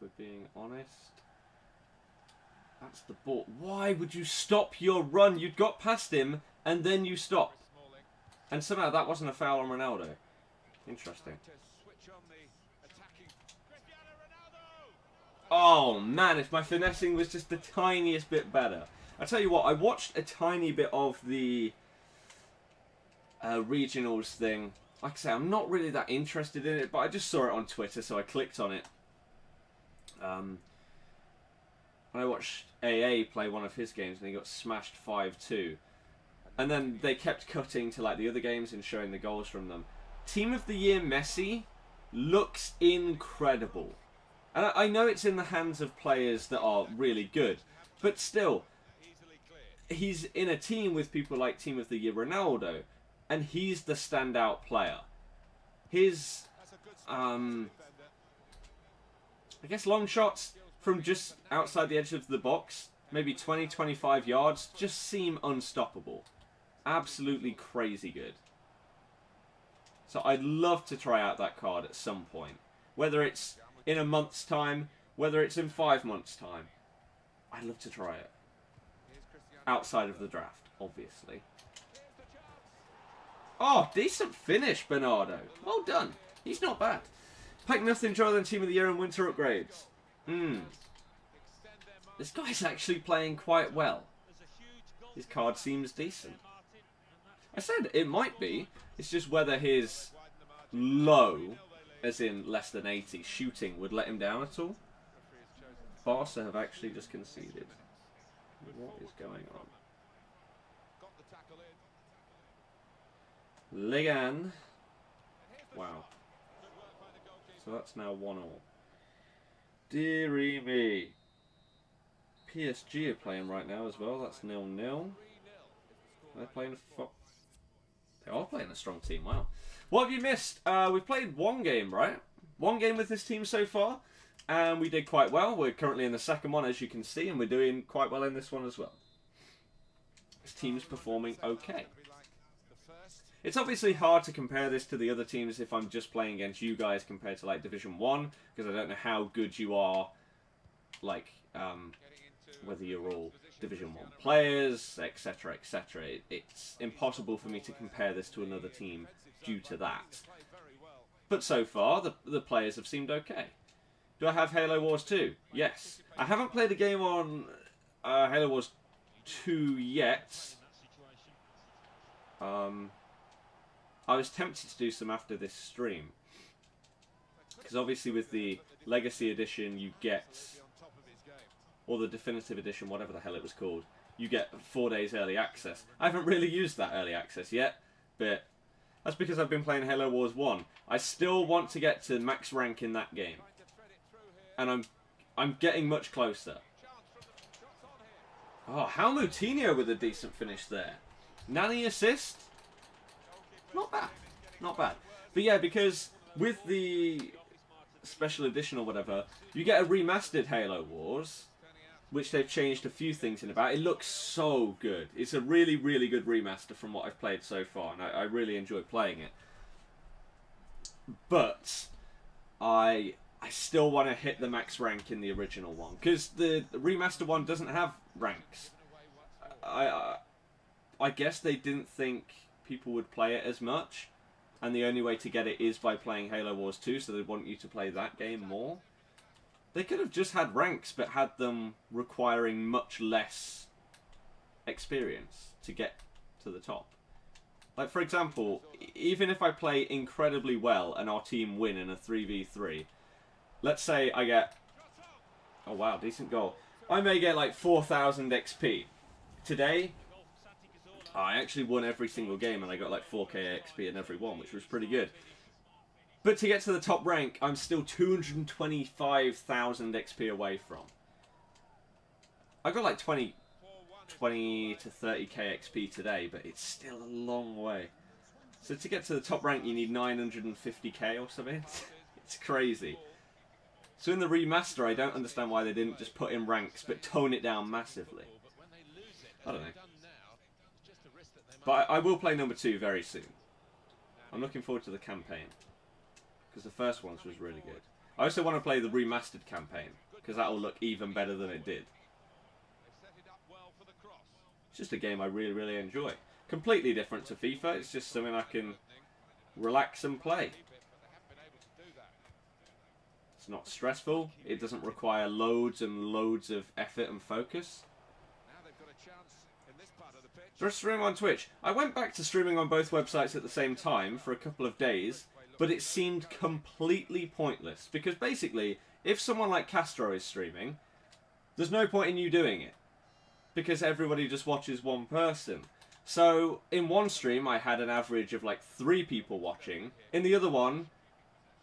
we're being honest. That's the ball. Why would you stop your run? You'd got past him and then you stopped. And somehow that wasn't a foul on Ronaldo. Interesting. Oh man, if my finessing was just the tiniest bit better. I tell you what, I watched a tiny bit of the regionals thing. Like I say, I'm not really that interested in it, but I just saw it on Twitter, so I clicked on it. And I watched AA play one of his games, and he got smashed 5-2. And then they kept cutting to like the other games and showing the goals from them. Team of the Year Messi looks incredible. And I know it's in the hands of players that are really good, but still, he's in a team with people like Team of the Year Ronaldo, and he's the standout player. His, I guess long shots from just outside the edge of the box, maybe 20-25 yards, just seem unstoppable. Absolutely crazy good. So I'd love to try out that card at some point. Whether it's in a month's time, whether it's in 5 months' time. I'd love to try it. Outside of the draft, obviously. Oh, decent finish, Bernardo. Well done. He's not bad. Pack nothing drier than Team of the Year and Winter upgrades. This guy's actually playing quite well. His card seems decent. I said it might be. It's just whether his low, as in less than 80, shooting would let him down at all. Barca have actually just conceded. What is going on? Ligan. Wow. So that's now 1-1. Dearie me. PSG are playing right now as well. That's 0-0. They're playing they are playing a strong team. Wow. What have you missed? We've played one game, right? One game with this team so far. And we did quite well. We're currently in the second one, as you can see. And we're doing quite well in this one as well. This team's performing okay. It's obviously hard to compare this to the other teams if I'm just playing against you guys compared to like Division 1. Because I don't know how good you are. Like, whether you're all Division 1 players, etc, etc. It's impossible for me to compare this to another team due to that. But so far, the players have seemed okay. Do I have Halo Wars 2? Yes. I haven't played a game on Halo Wars 2 yet. I was tempted to do some after this stream. Because obviously with the Legacy Edition you get, or the Definitive Edition, whatever the hell it was called, you get 4 days early access. I haven't really used that early access yet, but that's because I've been playing Halo Wars 1. I still want to get to max rank in that game. And I'm getting much closer. Oh, how Moutinho with a decent finish there. Nani assist? Not bad. Not bad. But yeah, because with the special edition or whatever, you get a remastered Halo Wars, which they've changed a few things in about. It looks so good. It's a really, really good remaster from what I've played so far, and I really enjoy playing it. But I still want to hit the max rank in the original one, because the remaster one doesn't have ranks. I guess they didn't think people would play it as much, and the only way to get it is by playing Halo Wars 2, so they want you to play that game more. They could have just had ranks, but had them requiring much less experience to get to the top. Like, for example, even if I play incredibly well and our team win in a 3v3, let's say I get... Oh, wow, decent goal. I may get, like, 4,000 XP. Today, I actually won every single game and I got, like, 4k XP in every one, which was pretty good. But to get to the top rank, I'm still 225,000 XP away from. I got like 20 to 30k XP today, but it's still a long way. So to get to the top rank, you need 950k or something. It's crazy. So in the remaster, I don't understand why they didn't just put in ranks, but tone it down massively. I don't know. But I will play number 2 very soon. I'm looking forward to the campaign, because the first one was really good. I also want to play the remastered campaign, because that will look even better than it did. It's just a game I really, really enjoy. Completely different to FIFA, it's just something I can relax and play. It's not stressful, it doesn't require loads and loads of effort and focus. Just stream on Twitch. I went back to streaming on both websites at the same time for a couple of days, but it seemed completely pointless. Because basically, if someone like Castro is streaming, there's no point in you doing it, because everybody just watches one person. So, in one stream, I had an average of like 3 people watching. In the other one,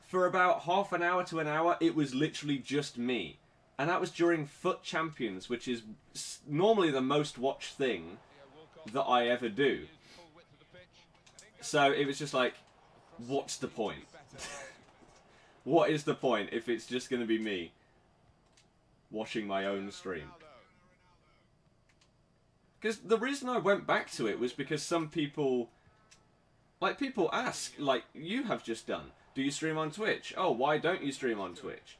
for about half an hour to an hour, it was literally just me. And that was during FUT Champions, which is normally the most watched thing that I ever do. So, it was just like, what's the point? What is the point if it's just going to be me watching my own stream? Because the reason I went back to it was because some people... Like, people ask, like you have just done, do you stream on Twitch? Oh, why don't you stream on Twitch?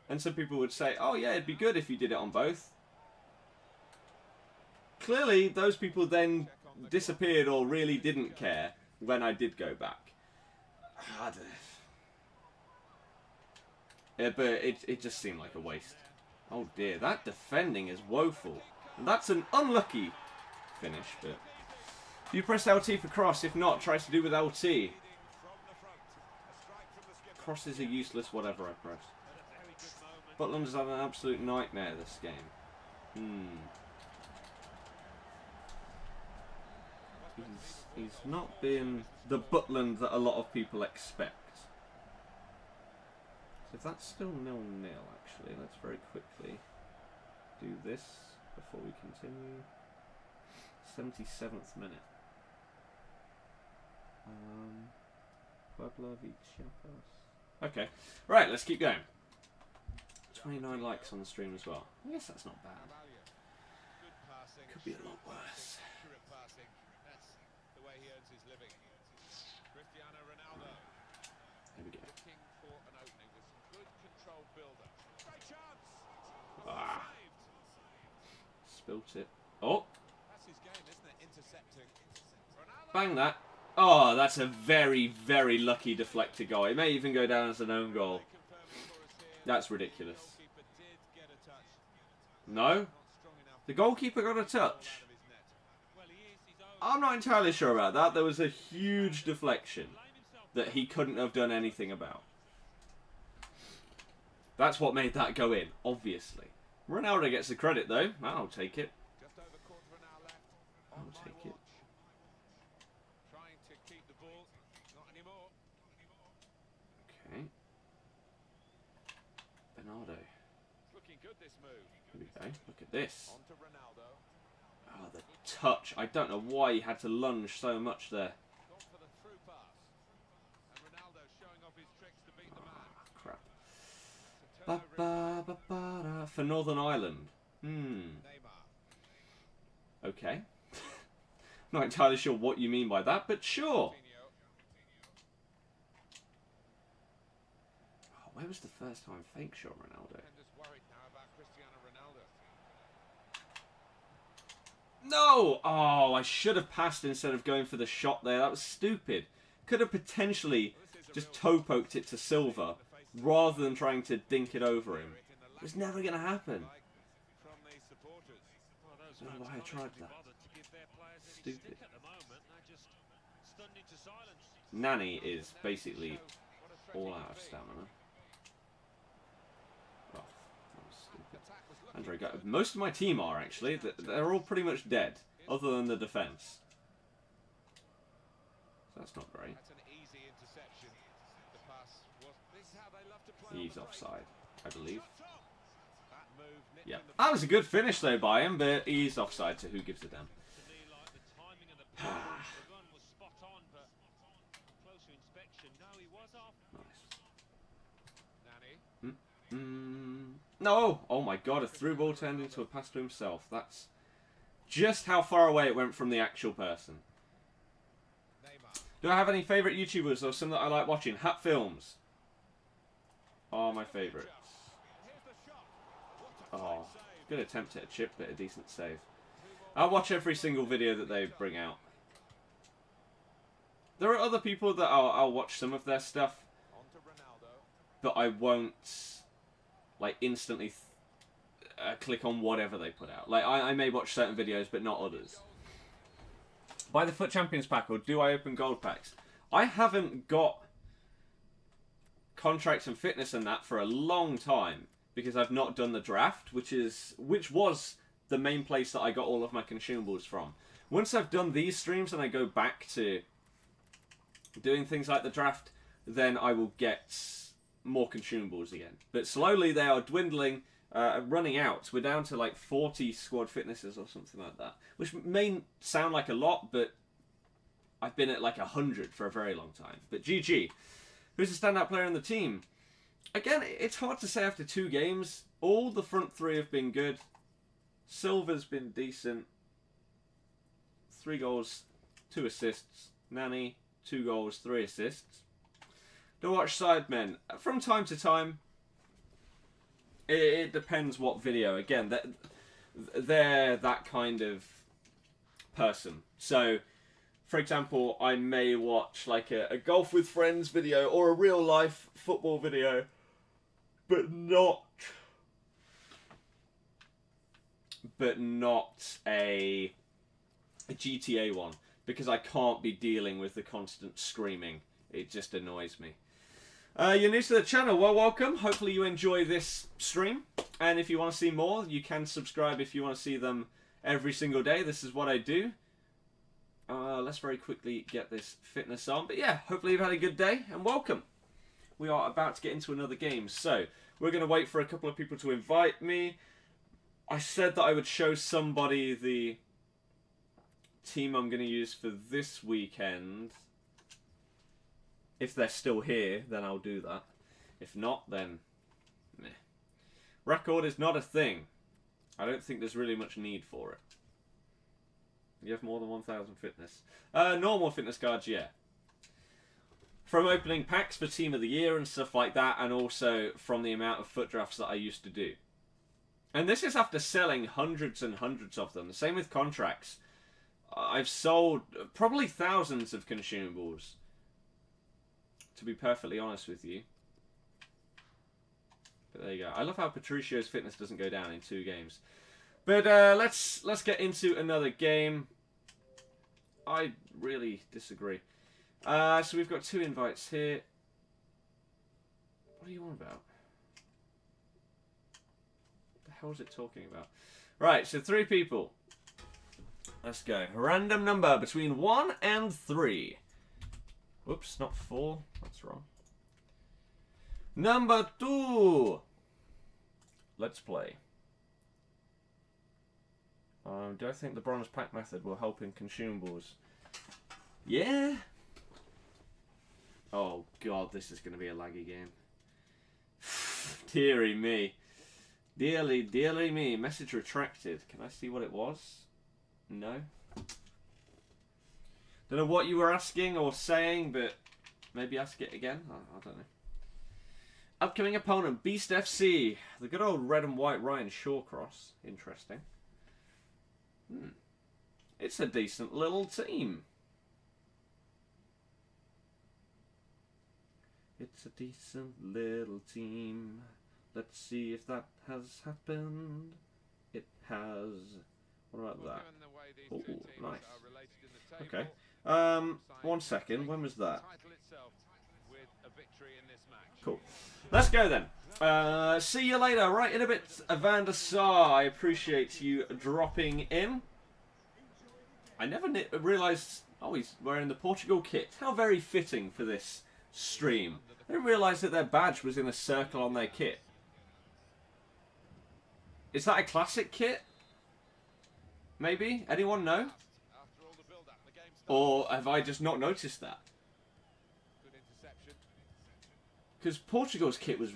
And some people would say, oh yeah, it'd be good if you did it on both. Clearly, those people then disappeared or really didn't care when I did go back. I don't know. Yeah, but it just seemed like a waste. Oh dear, that defending is woeful. And that's an unlucky finish, but... You press LT for cross, if not, tries to do with LT. Cross is a useless whatever I press. Butland's had an absolute nightmare this game. He's not been the Butland that a lot of people expect. So if that's still 0-0, actually, let's very quickly do this before we continue. 77th minute. Puebla v Chiapas. Okay, right, let's keep going. 29 likes on the stream as well. I guess that's not bad. Could be a lot worse. There we go. Ah. Spilt it. Oh! Bang that. Oh, that's a very, very lucky deflected goal. It may even go down as an own goal. That's ridiculous. No? The goalkeeper got a touch. I'm not entirely sure about that. There was a huge deflection that he couldn't have done anything about. That's what made that go in, obviously. Ronaldo gets the credit, though. I'll take it. I'll take it. Okay. Bernardo. Here we go. Look at this. Oh, the touch. I don't know why he had to lunge so much there. For Northern Ireland. Okay. Not entirely sure what you mean by that, but sure. Oh, where was the first time fake shot Ronaldo? No! Oh, I should have passed instead of going for the shot there. That was stupid. Could have potentially just toe-poked it to Silva rather than trying to dink it over him. It was never going to happen. I don't know why I tried that. Stupid. Nani is basically all out of stamina. Oh, that was stupid. Andre, most of my team are actually. They're all pretty much dead, other than the defense. So that's not great. He's offside, I believe. Yeah, that was a good finish though by him, but he's offside, so who gives a damn? No! Oh my god, a through ball turned into a pass to himself. That's just how far away it went from the actual person. Do I have any favourite YouTubers or some that I like watching? Hat Films are my favourites. Oh, good attempt at a chip, but a decent save. I'll watch every single video that they bring out. There are other people that I'll watch some of their stuff, but I won't like instantly click on whatever they put out. Like I may watch certain videos, but not others. Buy the FUT Champions pack, or do I open gold packs? I haven't got contracts and fitness and that for a long time because I've not done the draft, which was the main place that I got all of my consumables from. Once I've done these streams and I go back to doing things like the draft, then I will get more consumables again. But slowly they are dwindling, running out. We're down to like 40 squad fitnesses or something like that, which may sound like a lot, but I've been at like 100 for a very long time. But GG. Who's the standout player on the team? Again, it's hard to say after 2 games. All the front 3 have been good. Silva's been decent. 3 goals, 2 assists. Nani, 2 goals, 3 assists. Do watch Sidemen. From time to time. It depends what video. Again, they're that kind of person. So, for example, I may watch like a golf with friends video or a real life football video, but not a GTA one, because I can't be dealing with the constant screaming. It just annoys me. You're new to the channel, well, welcome. Hopefully you enjoy this stream, and if you want to see more, you can subscribe if you want to see them every single day. This is what I do. Let's very quickly get this fitness on. But yeah, hopefully you've had a good day, and welcome. We are about to get into another game, so we're going to wait for a couple of people to invite me. I said that I would show somebody the team I'm going to use for this weekend. If they're still here, then I'll do that. If not, then meh. Record is not a thing. I don't think there's really much need for it. You have more than 1,000 fitness. Normal fitness cards, yeah. From opening packs for Team of the Year and stuff like that, and also from the amount of FUT drafts that I used to do. And this is after selling hundreds and hundreds of them. The same with contracts. I've sold probably thousands of consumables, to be perfectly honest with you. But there you go. I love how Patricio's fitness doesn't go down in 2 games. But let's get into another game. I really disagree. So we've got 2 invites here. What are you on about? What the hell is it talking about? Right, so 3 people. Let's go. Random number between 1 and 3. Whoops, not 4. That's wrong. Number 2. Let's play. Do I think the bronze pack method will help in consumables? Yeah. Oh god, this is going to be a laggy game. Deary me. Dearly me. Message retracted. Can I see what it was? No. Don't know what you were asking or saying, but maybe ask it again. I don't know. Upcoming opponent, Beast FC. The good old red and white Ryan Shawcross. Interesting. It's a decent little team. It's a decent little team. Let's see if that has happened. It has. What about that? Oh, nice. Okay. 1 second. When was that? Cool. Let's go then. See you later. Right in a bit, Evander Sar. I appreciate you dropping in. I never realised... Oh, he's wearing the Portugal kit. How very fitting for this stream. I didn't realise that their badge was in a circle on their kit. Is that a classic kit? Maybe? Anyone know? Or have I just not noticed that? Because Portugal's kit was...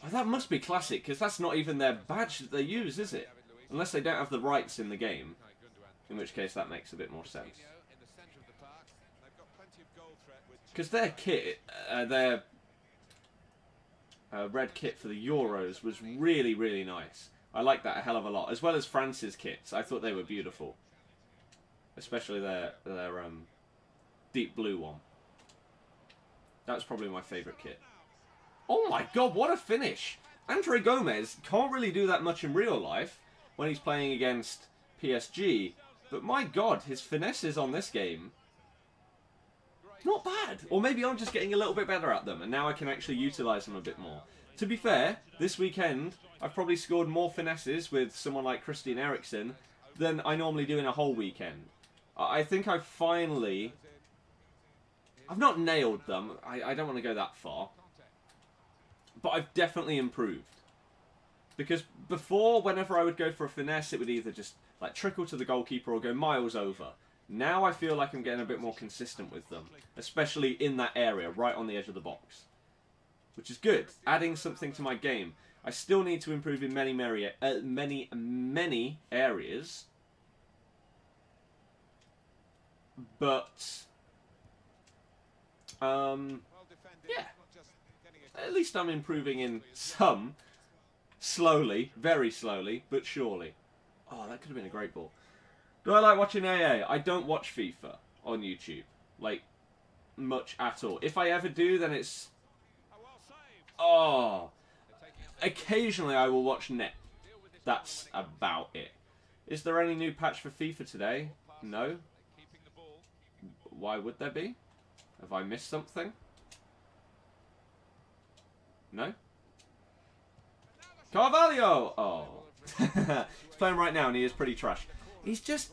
Oh, that must be classic, because that's not even their badge that they use, is it? Unless they don't have the rights in the game. In which case that makes a bit more sense. Because their kit, their red kit for the Euros was really, really nice. I like that a hell of a lot. As well as France's kits. I thought they were beautiful. Especially their deep blue one. That was probably my favourite kit. Oh my god, what a finish! Andre Gomez can't really do that much in real life when he's playing against PSG. But my god, his finesses on this game... not bad. Or maybe I'm just getting a little bit better at them, and now I can actually utilise them a bit more. To be fair, this weekend, I've probably scored more finesses with someone like Christian Eriksen than I normally do in a whole weekend. I think I've finally... I've not nailed them. I don't want to go that far. But I've definitely improved. Because before, whenever I would go for a finesse, it would either just like trickle to the goalkeeper or go miles over. Now I feel like I'm getting a bit more consistent with them. Especially in that area, right on the edge of the box. Which is good. Adding something to my game. I still need to improve in many areas. But... yeah. At least I'm improving in some. Slowly. Very slowly. But surely. Oh, that could have been a great ball. Do I like watching AA? I don't watch FIFA on YouTube. Like, much at all. If I ever do, then it's... oh. Occasionally I will watch Net. That's about it. Is there any new patch for FIFA today? No. Why would there be? Have I missed something? No? Carvalho! Oh. He's playing right now and he is pretty trash. He just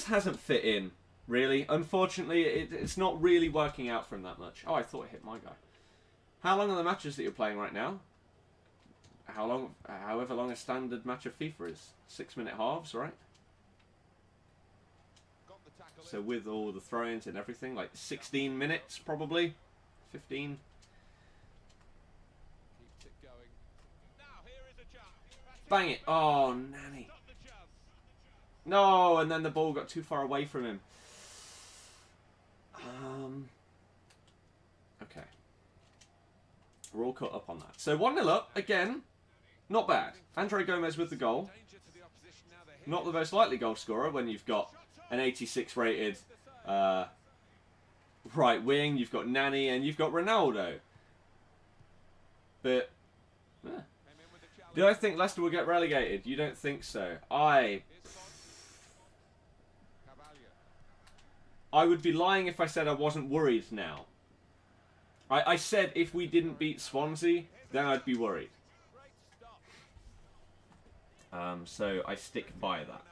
hasn't fit in, really. Unfortunately, it's not really working out for him that much. Oh, I thought it hit my guy. How long are the matches that you're playing right now? However long a standard match of FIFA is. 6-minute halves, right? So with all the throw-ins and everything, like 16 minutes probably, 15. Bang it! Oh, nanny! No, and then the ball got too far away from him. Okay, we're all caught up on that. So 1-0 up again. Not bad. Andre Gomez with the goal. Not the most likely goal scorer when you've got an 86 rated right wing, you've got Nani, and you've got Ronaldo. But, do I think Leicester will get relegated? You don't think so? I would be lying if I said I wasn't worried now. I said if we didn't beat Swansea, then I'd be worried. So I stick by that.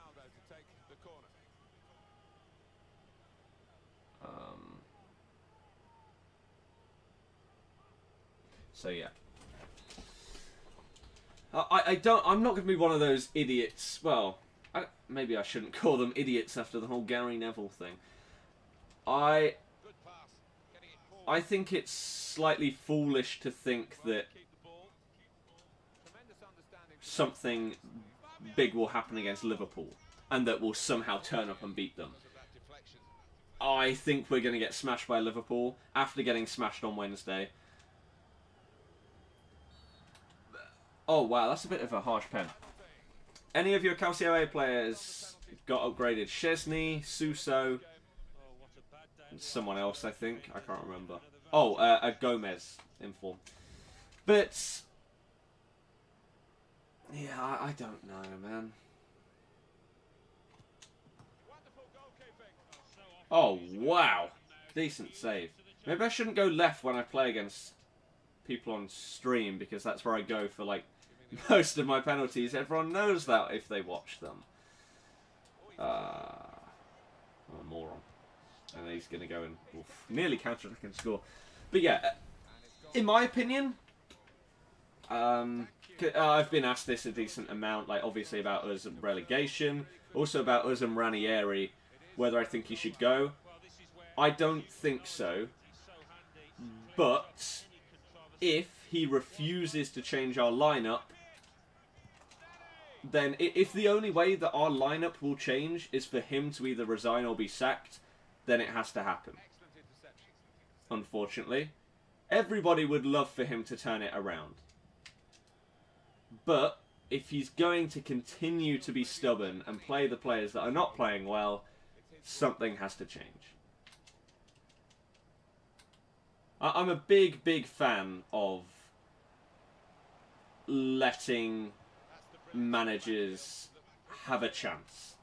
So yeah. I'm not going to be one of those idiots. Well, maybe I shouldn't call them idiots after the whole Gary Neville thing. I think it's slightly foolish to think that something big will happen against Liverpool and that we'll somehow turn up and beat them. I think we're going to get smashed by Liverpool after getting smashed on Wednesday. Oh, wow, that's a bit of a harsh pen. Any of your Calcio players got upgraded? Chesney, Suso, and someone else, I think. I can't remember. Oh, a Gomez in form. But, yeah, I don't know, man. Oh, wow. Decent save. Maybe I shouldn't go left when I play against people on stream, because that's where I go for, like, most of my penalties. Everyone knows that if they watch them. Oh, moron. And he's going to go and nearly counter-attack and score. But yeah, in my opinion, I've been asked this a decent amount, like obviously about us and relegation, also about us and Ranieri, whether I think he should go. I don't think so. But if he refuses to change our lineup, then if the only way that our lineup will change is for him to either resign or be sacked, then it has to happen. Unfortunately. Everybody would love for him to turn it around. But if he's going to continue to be stubborn and play the players that are not playing well, something has to change. I'm a big, big fan of letting managers have a chance.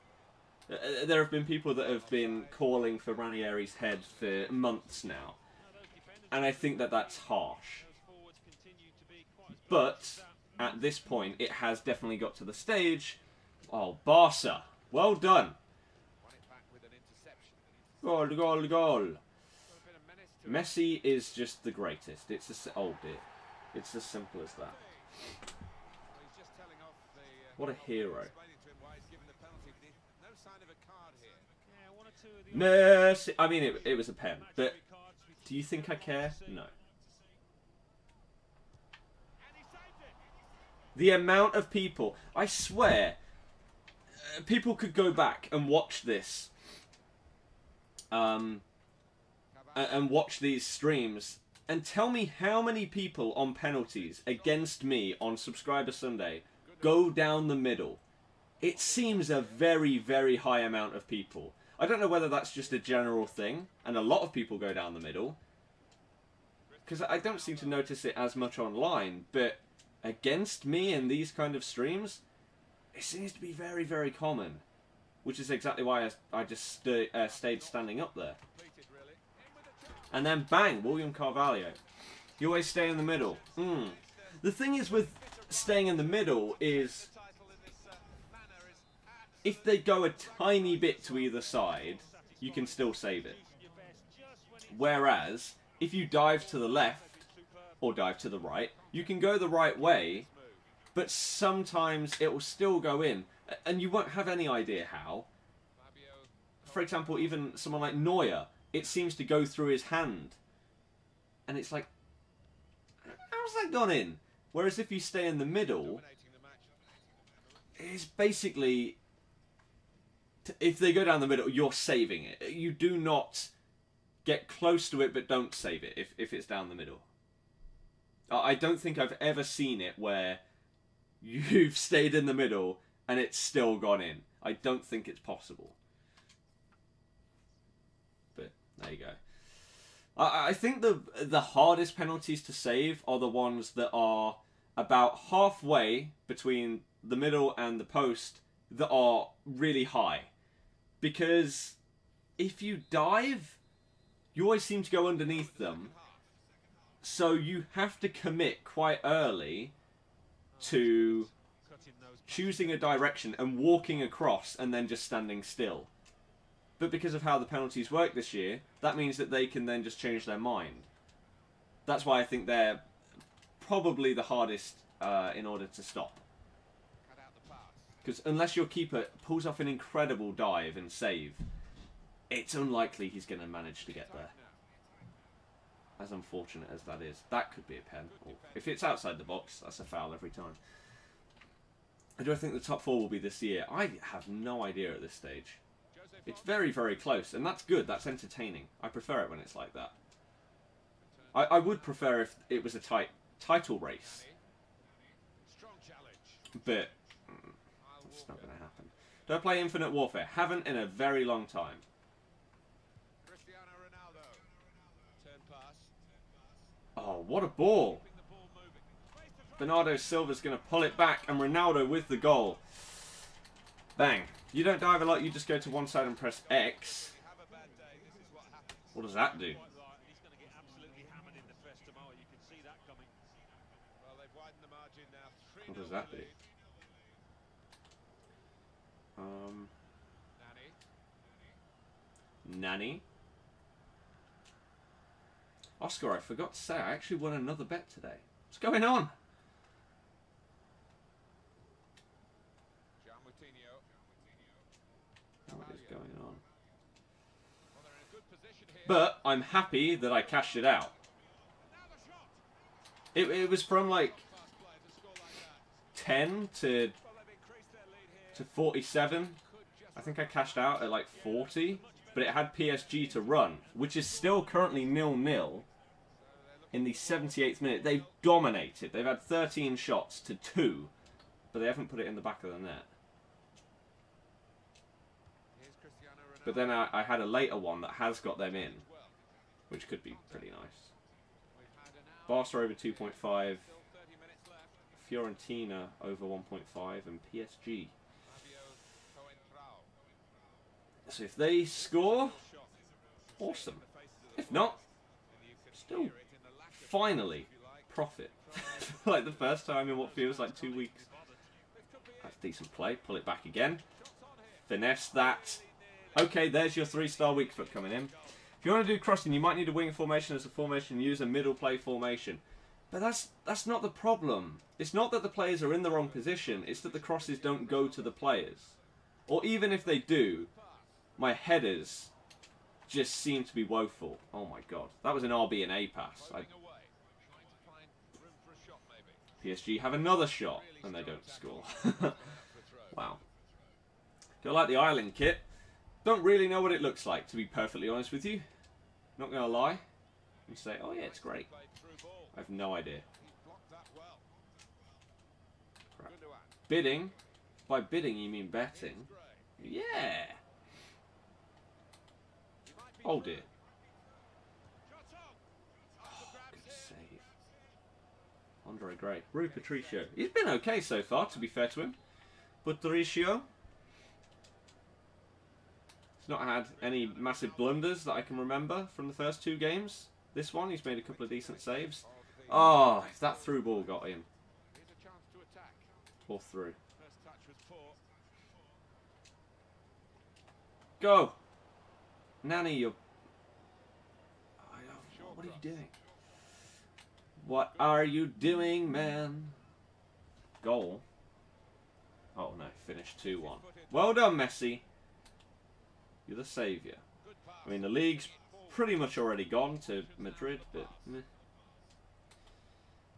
There have been people that have been calling for Ranieri's head for months now, and I think that that's harsh. But at this point, it has definitely got to the stage. Oh, Barca, well done! Goal, goal, goal! Messi is just the greatest. It's oh dear, it's as simple as that. What a hero. Messi. I mean, it was a pen, but do you think I care? No. The amount of people, I swear, people could go back and watch this, and watch these streams and tell me how many people on penalties against me on Subscriber Sunday go down the middle. It seems a very, very high amount of people. I don't know whether that's just a general thing, and a lot of people go down the middle, because I don't seem to notice it as much online, but against me in these kind of streams, it seems to be very, very common, which is exactly why I just stayed standing up there. And then bang, William Carvalho. You always stay in the middle. The thing is with staying in the middle is, if they go a tiny bit to either side, you can still save it. Whereas, if you dive to the left, or dive to the right, you can go the right way, but sometimes it will still go in, and you won't have any idea how. For example, even someone like Neuer, it seems to go through his hand. And it's like, how's that gone in? Whereas if you stay in the middle, it's basically, if they go down the middle, you're saving it. You do not get close to it, but don't save it if it's down the middle. I don't think I've ever seen it where you've stayed in the middle and it's still gone in. I don't think it's possible. But there you go. I think the hardest penalties to save are the ones that are about halfway between the middle and the post that are really high. Because if you dive, you always seem to go underneath them. So you have to commit quite early to choosing a direction and walking across and then just standing still. But because of how the penalties work this year, that means that they can then just change their mind. That's why I think they're probably the hardest in order to stop. Because unless your keeper pulls off an incredible dive and save, it's unlikely he's going to manage to get there. as unfortunate as that is. That could be a pen. Or if it's outside the box, that's a foul every time. Do I think the top 4 will be this year? I have no idea at this stage. It's very, very close, and that's good. That's entertaining. I prefer it when it's like that. I would prefer if it was a tight title race. But it's not going to happen. Do I play Infinite Warfare? Haven't in a very long time. Oh, what a ball. Bernardo Silva's going to pull it back, and Ronaldo with the goal. Bang. You don't dive a lot, you just go to one side and press X. What does that do? What does that do? Nanny. Oscar, I forgot to say, I actually won another bet today. What's going on? What is going on? But I'm happy that I cashed it out. It was from like 10 to 47. I think I cashed out at like 40, but it had PSG to run, which is still currently 0-0 in the 78th minute. They've dominated. They've had 13 shots to 2, but they haven't put it in the back of the net. But then I had a later one that has got them in, which could be pretty nice. Barca over 2.5, Fiorentina over 1.5, and PSG. So if they score, awesome. If not, still finally profit. Like the first time in what feels like 2 weeks. That's decent play. Pull it back again. Finesse that. Okay, there's your 3-star weak foot coming in. If you want to do crossing, you might need a wing formation as a formation. Use a middle play formation. But that's not the problem. It's not that the players are in the wrong position. It's that the crosses don't go to the players. Or even if they do, my headers just seem to be woeful. Oh my god. That was an RB and A pass. PSG have another shot and they don't score. Wow. Do I like the Ireland kit? Don't really know what it looks like, to be perfectly honest with you. Not going to lie. And say, oh yeah, it's great. I have no idea. Crap. Bidding? By bidding you mean betting? Yeah! Oh dear. Oh, good save. Andre Gray. Rui Patricio. He's been okay so far, to be fair to him. Patricio. He's not had any massive blunders that I can remember from the first 2 games. This one, he's made a couple of decent saves. Oh, if that through ball got in. Or through. Go! Nanny, you're... What are you doing? What are you doing, man? Goal. Oh no, finished 2-1. Well done, Messi. You're the saviour. I mean, the league's pretty much already gone to Madrid, but meh.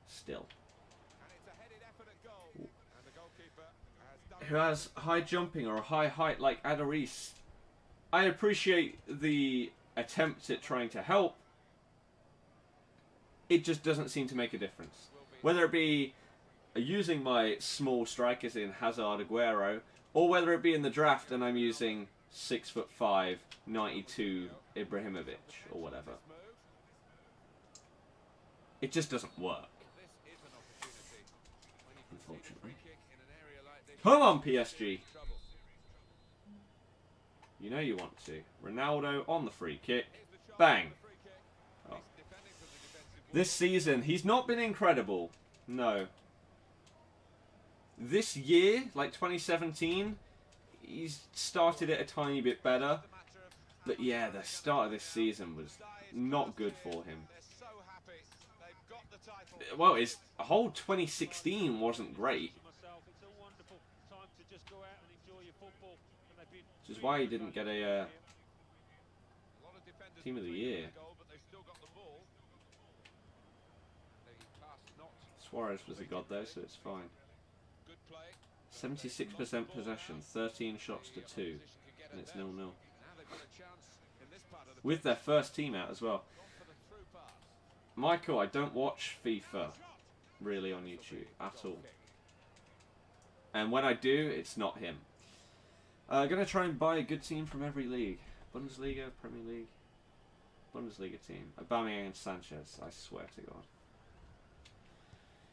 Still. Ooh. Who has high jumping or a high height like Adoris? I appreciate the attempt at trying to help. It just doesn't seem to make a difference. Whether it be using my small strikers in Hazard, Aguero, or whether it be in the draft and I'm using 6'5", 92 Ibrahimovic or whatever. It just doesn't work. Unfortunately. Come on, PSG. You know you want to. Ronaldo on the free kick. Bang. Oh. This season, he's not been incredible. No. This year, like 2017, he's started it a tiny bit better. But yeah, the start of this season was not good for him. Well, his whole 2016 wasn't great. Which is why he didn't get a Team of the Year. Suarez was a god though, so it's fine. Good play. 76% possession, 13 shots to 2, and it's 0-0. Now they've got a chance in this part of the With their first team out as well. gone for the through pass. Michael, I don't watch FIFA really on YouTube at all. And when I do, it's not him. Gonna try and buy a good team from every league. Bundesliga, Premier League, Bundesliga team. Aubameyang and Sanchez, I swear to God.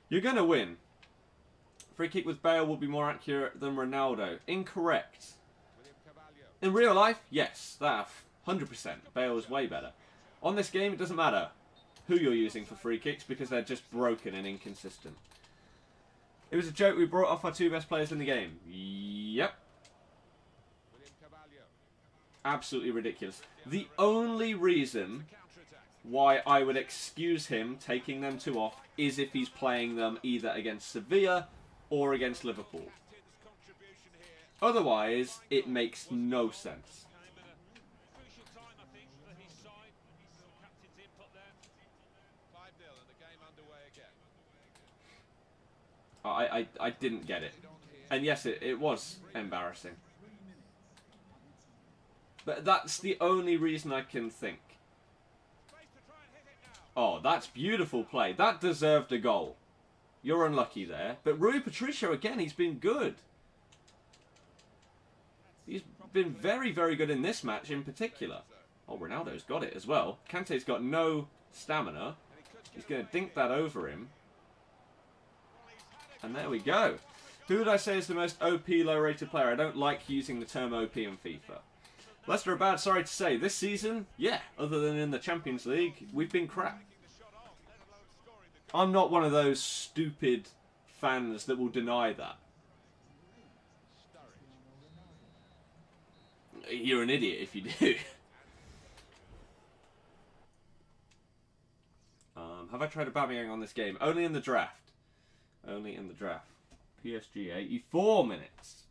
You're gonna win. Free kick with Bale will be more accurate than Ronaldo. Incorrect. William Carvalho. In real life, yes, that 100%. Bale is way better. On this game, it doesn't matter who you're using for free kicks because they're just broken and inconsistent. It was a joke. We brought off our 2 best players in the game. Yep. William Carvalho. Absolutely ridiculous. The only reason Counter-attack. why I would excuse him taking them 2 off is if he's playing them either against Sevilla or against Liverpool. Captain's contribution here. Otherwise, it makes no sense. Came at a crucial time, I think, for his side. Captain's input there. 5-0 and the game underway again. I didn't get it. And yes, it was embarrassing. But that's the only reason I can think. Space to try and hit it now. Oh, that's beautiful play. That deserved a goal. You're unlucky there. But Rui Patricio, again, he's been good. He's been very, very good in this match in particular. Oh, Ronaldo's got it as well. Kante's got no stamina. He's going to dink that over him. And there we go. Who would I say is the most OP low-rated player? I don't like using the term OP in FIFA. Leicester are bad, sorry to say. This season, yeah, other than in the Champions League, we've been crap. I'm not one of those stupid fans that will deny that. You're an idiot if you do. Have I tried Aubameyang on this game? Only in the draft. Only in the draft. PSG, 84 minutes.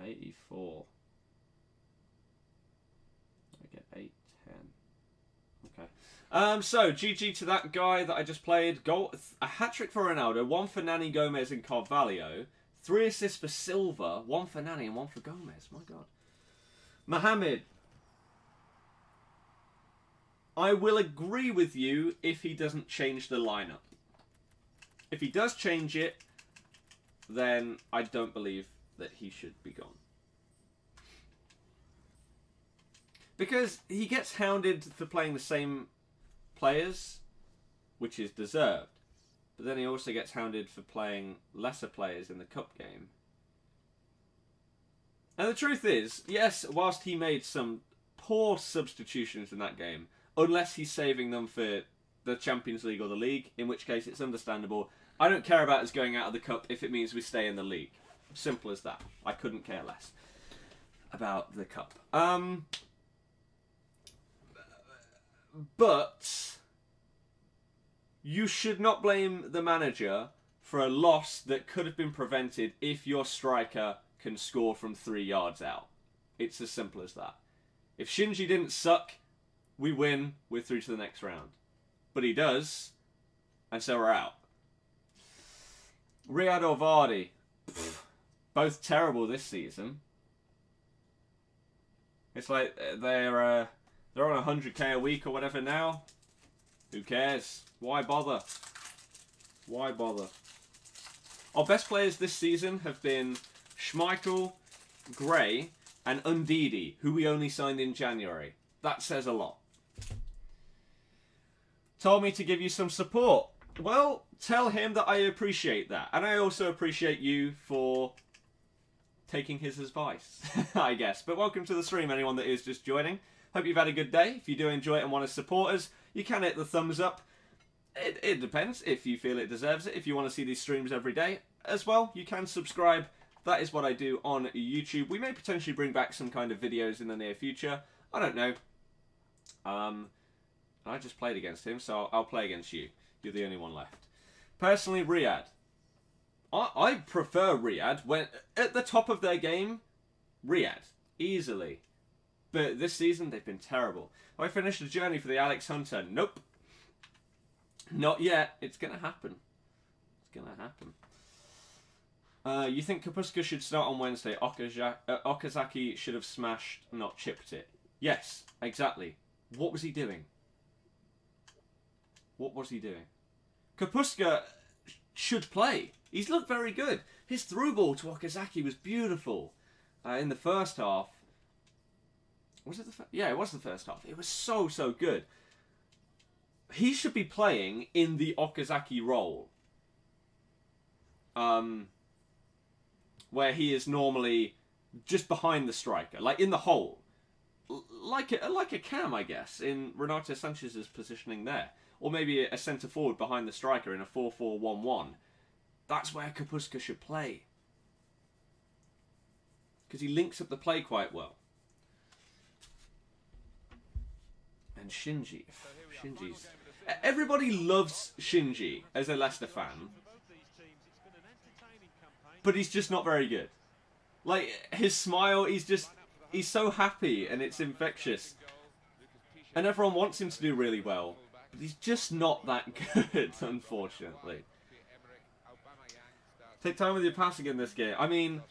84. I get 8, 10. Okay. So, GG to that guy that I just played. Goal, a hat-trick for Ronaldo, 1 for Nani, Gomez and Carvalho. 3 assists for Silva, 1 for Nani and 1 for Gomez. My God. Mohamed. I will agree with you if he doesn't change the lineup. If he does change it, then I don't believe that he should be gone. Because he gets hounded for playing the same players, which is deserved. But then he also gets hounded for playing lesser players in the cup game. And the truth is, yes, whilst he made some poor substitutions in that game, unless he's saving them for the Champions League or the league, in which case it's understandable. I don't care about us going out of the cup if it means we stay in the league. Simple as that. I couldn't care less about the cup. But you should not blame the manager for a loss that could have been prevented if your striker can score from 3 yards out. It's as simple as that. If Shinji didn't suck, we win, we're through to the next round. But he does, and so we're out. Riyad or Vardy? Both terrible this season. It's like they're on 100k a week or whatever now. Who cares? Why bother? Why bother? Our best players this season have been Schmeichel, Gray, and Undidi, who we only signed in January. That says a lot. Told me to give you some support. Well, tell him that I appreciate that. And I also appreciate you for taking his advice, I guess. But welcome to the stream, anyone that is just joining. Hope you've had a good day. If you do enjoy it and want to support us, you can hit the thumbs up. It depends if you feel it deserves it. If you want to see these streams every day as well, you can subscribe. That is what I do on YouTube. We may potentially bring back some kind of videos in the near future. I don't know. I just played against him, so I'll play against you. You're the only one left. Personally, Riyadh. I prefer Riyadh. When at the top of their game, Riyadh. Easily. But this season, they've been terrible. Have I finished the journey for the Alex Hunter? Nope. Not yet. It's going to happen. It's going to happen. You think Kapuska should start on Wednesday? Okazaki should have smashed, not chipped it. Yes, exactly. What was he doing? What was he doing? Kapuska should play. He's looked very good. His through ball to Okazaki was beautiful in the first half. Was it the yeah, it was the first half. It was so good. He should be playing in the Okazaki role. Where he is normally just behind the striker, like in the hole. Like a Cam, I guess, in Renato Sanchez's positioning there. Or maybe a centre forward behind the striker in a 4-4-1-1. That's where Kapuska should play. Because he links up the play quite well. And Shinji. Shinji's... Everybody loves Shinji as a Leicester fan. But he's just not very good. Like, his smile, he's so happy and it's infectious. And everyone wants him to do really well. But he's just not that good, unfortunately. Take time with your passing in this game. I mean,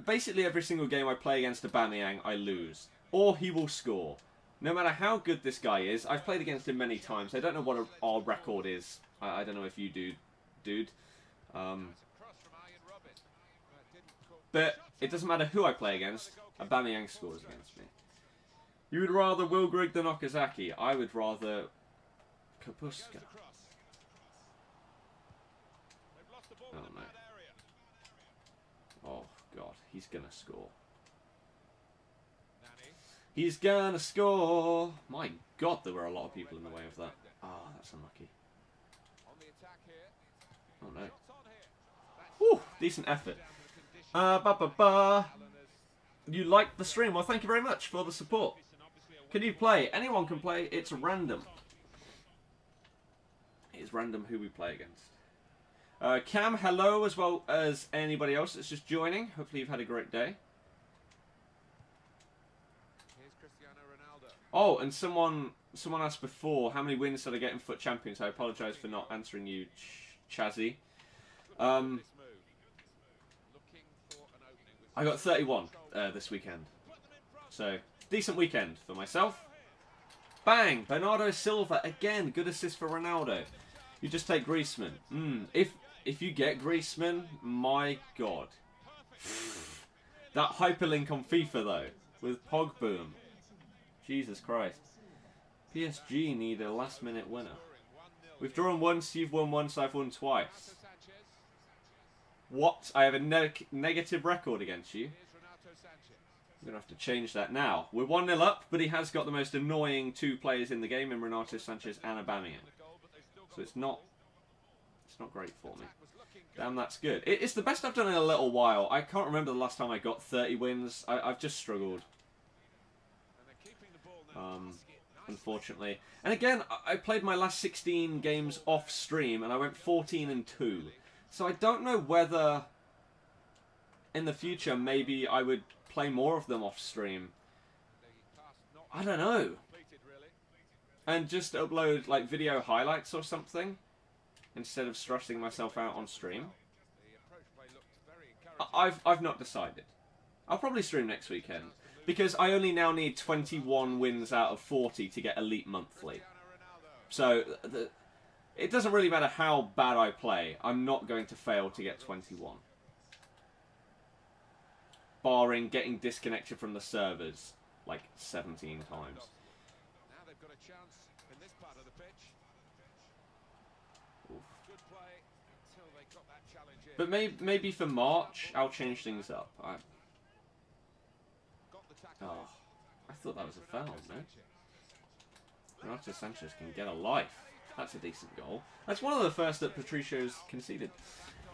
basically every single game I play against Aubameyang, I lose. Or he will score. No matter how good this guy is, I've played against him many times. I don't know what our record is. I don't know if you do, dude. But it doesn't matter who I play against. Aubameyang scores against me. You would rather Will Grigg than Okazaki. I would rather Kapuska. Oh no. Oh god, he's gonna score. He's gonna score! My god, there were a lot of people in the way of that. Ah, oh, that's unlucky. Oh no. Whew, decent effort. You liked the stream? Well, thank you very much for the support. Can you play? Anyone can play. It's random. It's random who we play against. Cam, hello, as well as anybody else that's just joining. Hopefully you've had a great day. Oh, and someone asked before, how many wins did I get in FUT Champions? I apologise for not answering you, Chazzy. I got 31 this weekend. So, decent weekend for myself. Bang! Bernardo Silva, again, good assist for Ronaldo. You just take Griezmann. If you get Griezmann, my god. That hyperlink on FIFA, though, with Pogboom. Jesus Christ. PSG need a last-minute winner. We've drawn once, you've won once, I've won twice. What? I have a negative record against you? I'm going to have to change that now. We're 1-0 up, but he has got the most annoying two players in the game in Renato Sanchez and Aubameyang. So it's not great for me. Damn, that's good. It's the best I've done in a little while. I can't remember the last time I got 30 wins. I've just struggled. Unfortunately. And again, I played my last 16 games off stream and I went 14-2. So I don't know whether in the future maybe I would play more of them off stream. I don't know. And just upload like video highlights or something instead of stressing myself out on stream. I've not decided. I'll probably stream next weekend. Because I only now need 21 wins out of 40 to get Elite Monthly. So, it doesn't really matter how bad I play. I'm not going to fail to get 21. Barring getting disconnected from the servers, like 17 times. Now they've got a chance in this part of the pitch. Good play until they got that challenge in. But maybe for March, I'll change things up. Oh, I thought that was a foul, no? Renato Sanchez can get a life. That's a decent goal. That's one of the first that Patricio's conceded.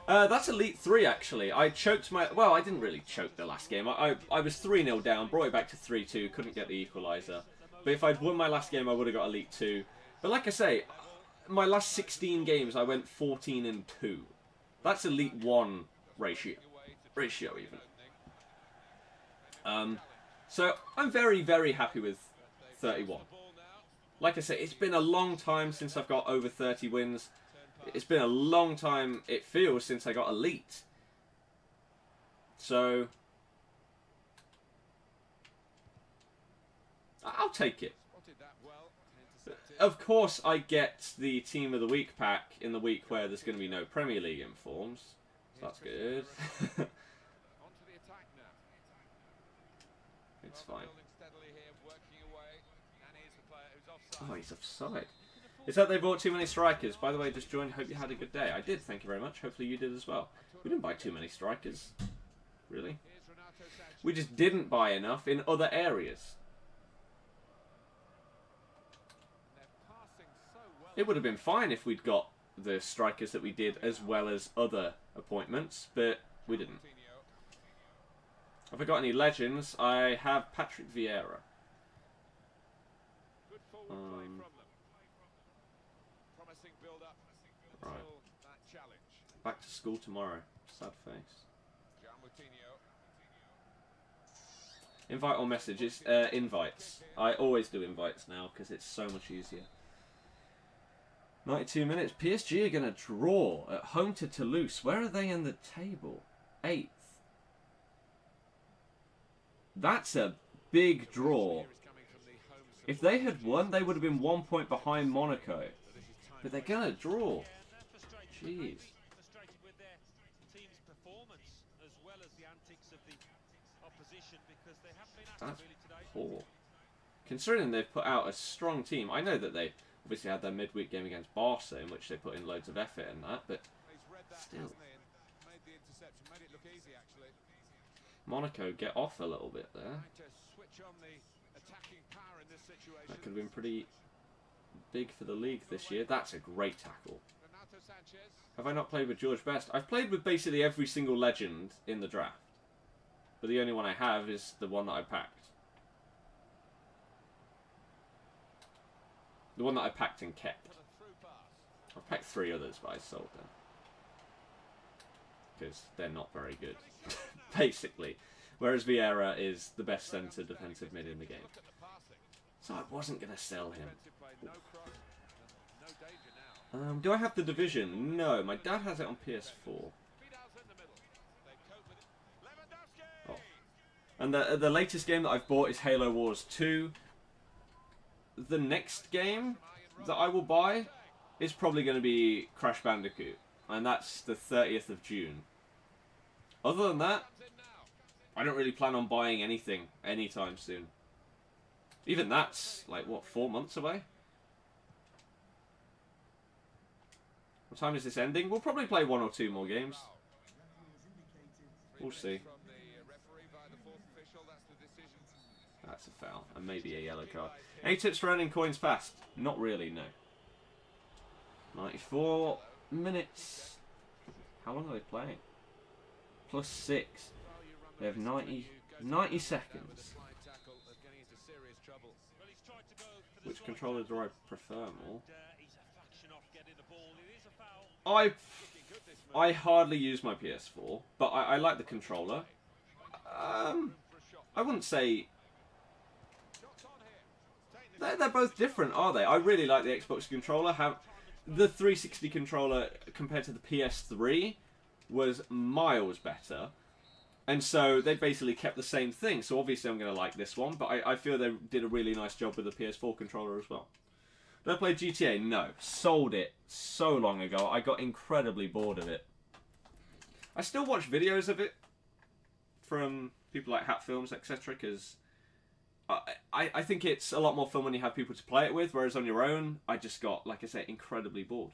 That's Elite 3, actually. I choked my... Well, I didn't really choke the last game. I was 3-0 down, brought it back to 3-2, couldn't get the equaliser. But if I'd won my last game, I would have got Elite 2. But like I say, my last 16 games, I went 14-2. That's Elite 1 ratio even. So, I'm very, very happy with 31. like I say, it's been a long time since I've got over 30 wins. It's been a long time, it feels, since I got elite. So, I'll take it. Of course, I get the Team of the Week pack in the week where there's going to be no Premier League informs. So that's good. It's fine. Oh, he's offside. Is that they bought too many strikers? By the way, just joined. Hope you had a good day. I did, thank you very much. Hopefully you did as well. We didn't buy too many strikers. Really? We just didn't buy enough in other areas. It would have been fine if we'd got the strikers that we did as well as other appointments, but we didn't. Have I got any legends? I have Patrick Vieira. Right. Back to school tomorrow. Sad face. Invite or messages? Invites. I always do invites now because it's so much easier. 92 minutes. PSG are going to draw at home to Toulouse. Where are they in the table? 8th. That's a big draw. If they had won, they would have been 1 point behind Monaco. But they're going to draw. Jeez. That's poor. Considering they've put out a strong team. I know that they obviously had their midweek game against Barca, in which they put in loads of effort in that, but still. Monaco get off a little bit there. That could have been pretty big for the league this year. That's a great tackle. Have I not played with George Best? I've played with basically every single legend in the draft. But the only one I have is the one that I packed. The one that I packed and kept. I've packed 3 others, but I sold them. Because they're not very good. Basically. Whereas Vieira is the best centre defensive mid in the game. So I wasn't going to sell him. Do I have the division? No, my dad has it on PS4. Oh. And the latest game that I've bought is Halo Wars 2. The next game that I will buy is probably going to be Crash Bandicoot. And that's the 30th of June. Other than that, I don't really plan on buying anything anytime soon. Even that's, like, what, 4 months away? What time is this ending? We'll probably play 1 or 2 more games. We'll see. That's a foul. And maybe a yellow card. Any tips for earning coins fast? Not really, no. 94 minutes. How long are they playing? +6. They have 90 seconds. Which controller do I prefer more? I hardly use my PS4, but I like the controller. I wouldn't say... They're both different, are they? I really like the Xbox controller. The 360 controller compared to the PS3 was miles better. And so they basically kept the same thing. So obviously I'm going to like this one. But I feel they did a really nice job with the PS4 controller as well. Did I play GTA? No. Sold it so long ago. I got incredibly bored of it. I still watch videos of it from people like Hat Films, etc. Because I think it's a lot more fun when you have people to play it with. Whereas on your own, I just got, like I say, incredibly bored.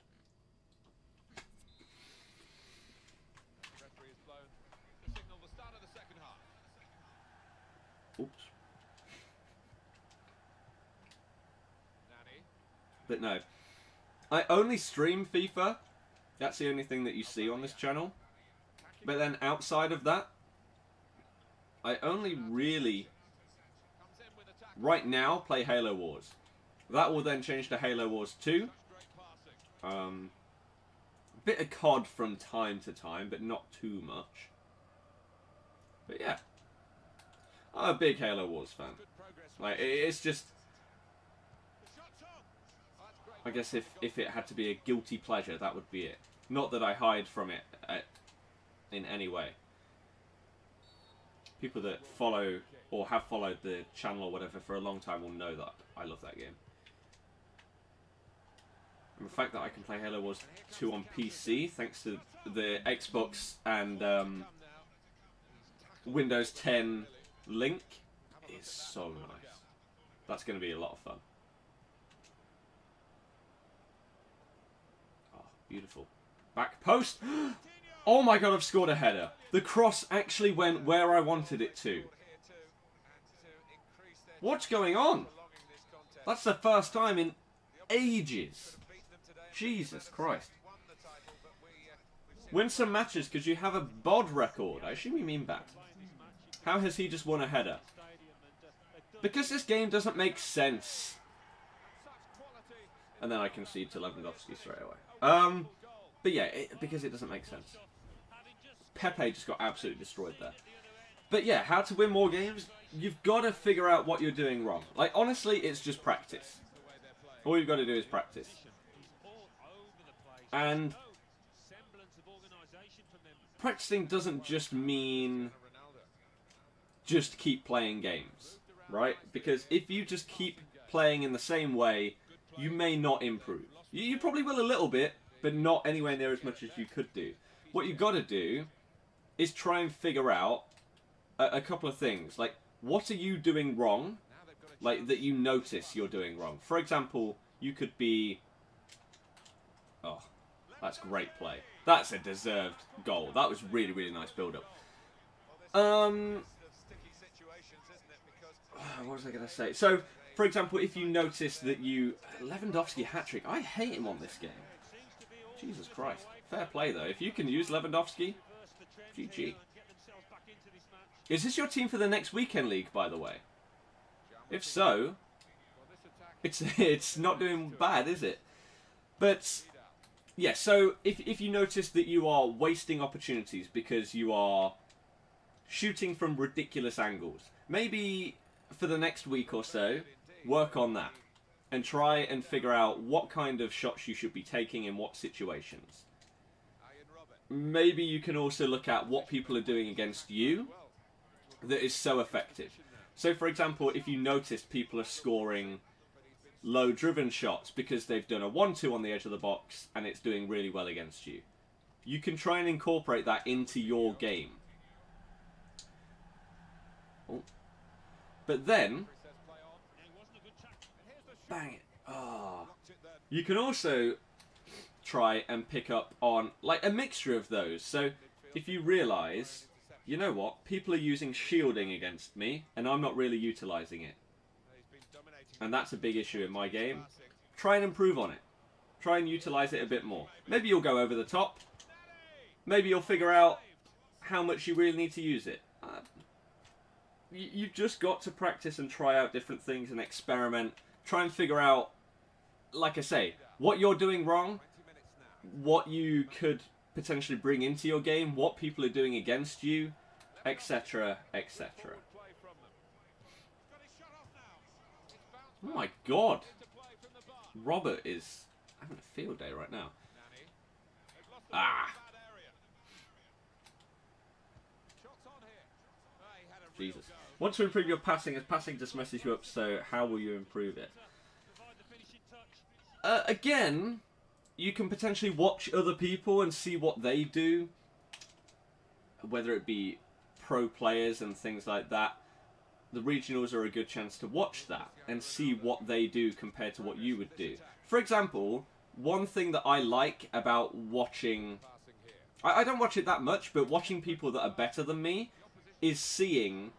Oops. But no. I only stream FIFA. That's the only thing that you see on this channel. But then outside of that, I only really, right now, play Halo Wars. That will then change to Halo Wars 2. Bit of COD from time to time, but not too much. But yeah. I'm a big Halo Wars fan. Like, it's just... I guess if it had to be a guilty pleasure, that would be it. Not that I hide from it in any way. People that follow or have followed the channel or whatever for a long time will know that I love that game. And the fact that I can play Halo Wars 2 on PC, thanks to the Xbox and Windows 10 link, is so nice. That's going to be a lot of fun. Oh, beautiful. Back post! Oh my god, I've scored a header. The cross actually went where I wanted it to. What's going on? That's the first time in ages. Jesus Christ. Win some matches because you have a bod record. I assume you mean that. How has he just won a header? Because this game doesn't make sense. And then I concede to Lewandowski straight away. But yeah, because it doesn't make sense. Pepe just got absolutely destroyed there. But yeah, how to win more games? You've got to figure out what you're doing wrong. Like, honestly, it's just practice. All you've got to do is practice. And practicing doesn't just mean just keep playing games, right? Because if you just keep playing in the same way, you may not improve. You probably will a little bit, but not anywhere near as much as you could do. What you've got to do is try and figure out a couple of things. Like, what are you doing wrong? Like, that you notice you're doing wrong. For example, you could be... Oh, that's great play. That's a deserved goal. That was really, really nice build-up. What was I going to say? So, for example, if you notice that you... Lewandowski hat-trick. I hate him on this game. Jesus Christ. Fair play, though. If you can use Lewandowski, GG. Is this your team for the next weekend league, by the way? If so, it's not doing bad, is it? But, yeah, so if you notice that you are wasting opportunities because you are shooting from ridiculous angles, maybe for the next week or so, work on that. And try and figure out what kind of shots you should be taking in what situations. Maybe you can also look at what people are doing against you that is so effective. So, for example, if you notice people are scoring low-driven shots because they've done a 1-2 on the edge of the box and it's doing really well against you, you can try and incorporate that into your game. Oh. But then... Bang it. Oh. You can also try and pick up on, like, a mixture of those. So, if you realise, you know what, people are using shielding against me, and I'm not really utilising it. And that's a big issue in my game. Try and improve on it. Try and utilise it a bit more. Maybe you'll go over the top. Maybe you'll figure out how much you really need to use it. You've just got to practice and try out different things and experiment. Try and figure out, like I say, what you're doing wrong, what you could potentially bring into your game, what people are doing against you, etc., etc. Oh my god! Robert is having a field day right now. Ah! Jesus. Want to improve your passing, as passing just messes you up, so how will you improve it? Again, you can potentially watch other people and see what they do. Whether it be pro players and things like that. The regionals are a good chance to watch that and see what they do compared to what you would do. For example, one thing that I like about watching... I don't watch it that much, but watching people that are better than me is seeing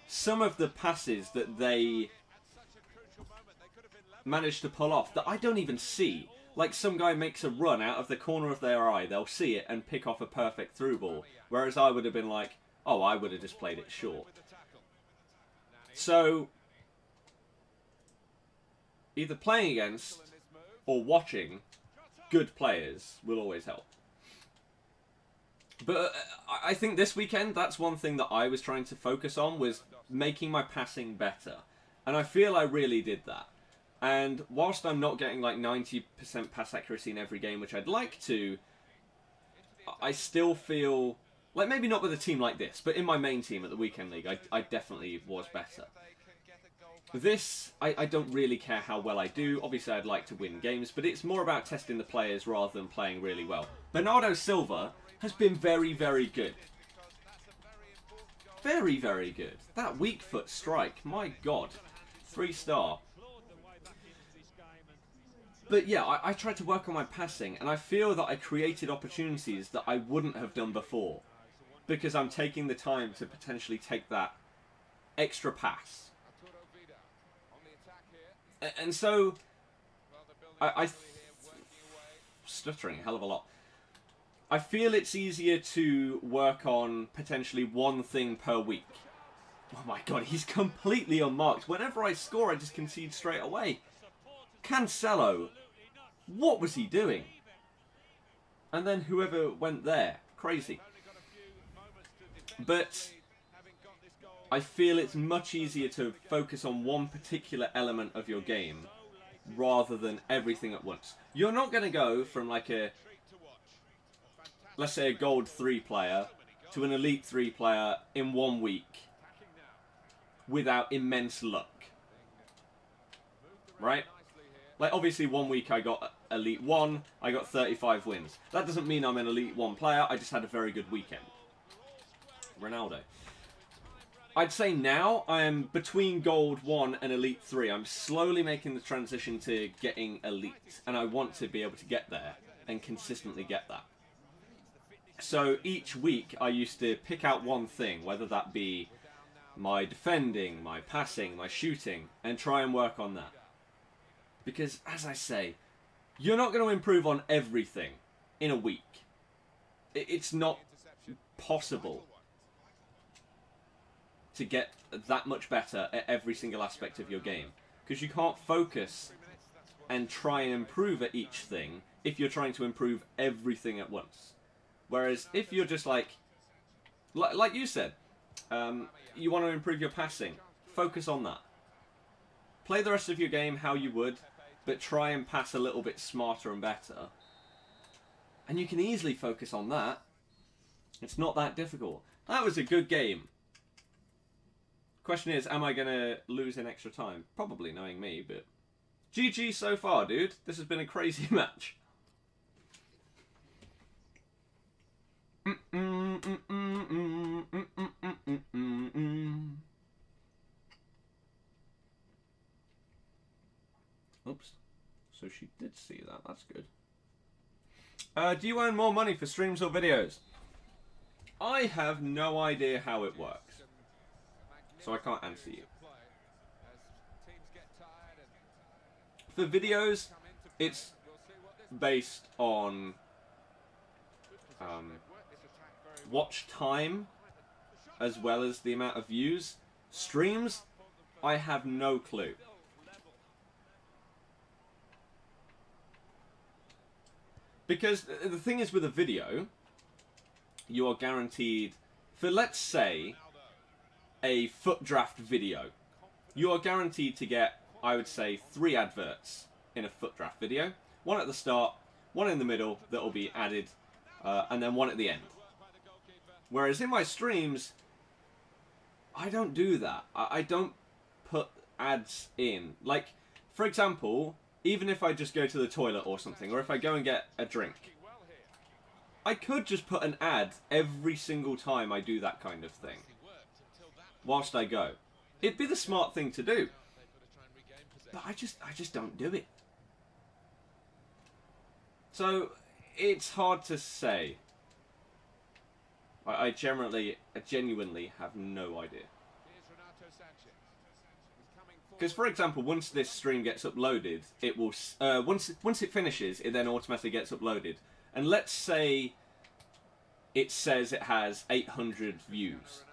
some of the passes that they manage to pull off that I don't even see. Like, some guy makes a run out of the corner of their eye, they'll see it and pick off a perfect through ball. Whereas I would have been like, oh, I would have just played it short. So, either playing against or watching good players will always help. But I think this weekend, that's one thing that I was trying to focus on, was making my passing better. And I feel I really did that. And whilst I'm not getting like 90% pass accuracy in every game, which I'd like to, I still feel like maybe not with a team like this, but in my main team at the Weekend League, I definitely was better. This, I don't really care how well I do. Obviously, I'd like to win games, but it's more about testing the players rather than playing really well. Bernardo Silva has been very, very good. Very, very good. That weak foot strike, my God. 3-star. But yeah, I tried to work on my passing, and I feel that I created opportunities that I wouldn't have done before. Because I'm taking the time to potentially take that extra pass. And so, stuttering a hell of a lot. I feel it's easier to work on potentially one thing per week. Oh my God, he's completely unmarked. Whenever I score, I just concede straight away. Cancelo, what was he doing? And then whoever went there, crazy. But I feel it's much easier to focus on one particular element of your game rather than everything at once. You're not going to go from like a, let's say a gold 3 player to an elite 3 player in 1 week without immense luck. Right? Like obviously 1 week I got elite 1, I got 35 wins. That doesn't mean I'm an elite 1 player, I just had a very good weekend. Ronaldo. I'd say now I am between gold 1 and elite 3. I'm slowly making the transition to getting elite, and I want to be able to get there and consistently get that. So each week I used to pick out one thing, whether that be my defending, my passing, my shooting, and try and work on that. Because, as I say, you're not going to improve on everything in a week. It's not possible to get that much better at every single aspect of your game. Because you can't focus and try and improve at each thing if you're trying to improve everything at once. Whereas if you're just like you said, you want to improve your passing, focus on that. Play the rest of your game how you would, but try and pass a little bit smarter and better. And you can easily focus on that. It's not that difficult. That was a good game. Question is, am I going to lose in extra time? Probably, knowing me, but... GG so far, dude. This has been a crazy match. Oops. So she did see that. That's good. Do you earn more money for streams or videos? I have no idea how it works. So I can't answer you. For videos, it's based on watch time as well as the amount of views. Streams, I have no clue. Because the thing is with a video, you are guaranteed, for let's say, a FUT draft video, you are guaranteed to get, I would say, 3 adverts in a FUT draft video. 1 at the start, 1 in the middle that will be added, and then 1 at the end. Whereas in my streams, I don't do that. I don't put ads in. Like, for example, even if I just go to the toilet or something, or if I go and get a drink, I could just put an ad every single time I do that kind of thing, whilst I go. It'd be the smart thing to do. But I just don't do it. So, it's hard to say. I genuinely have no idea. Because, for example, once this stream gets uploaded, it will... once it finishes, it then automatically gets uploaded. And let's say it says it has 800 views.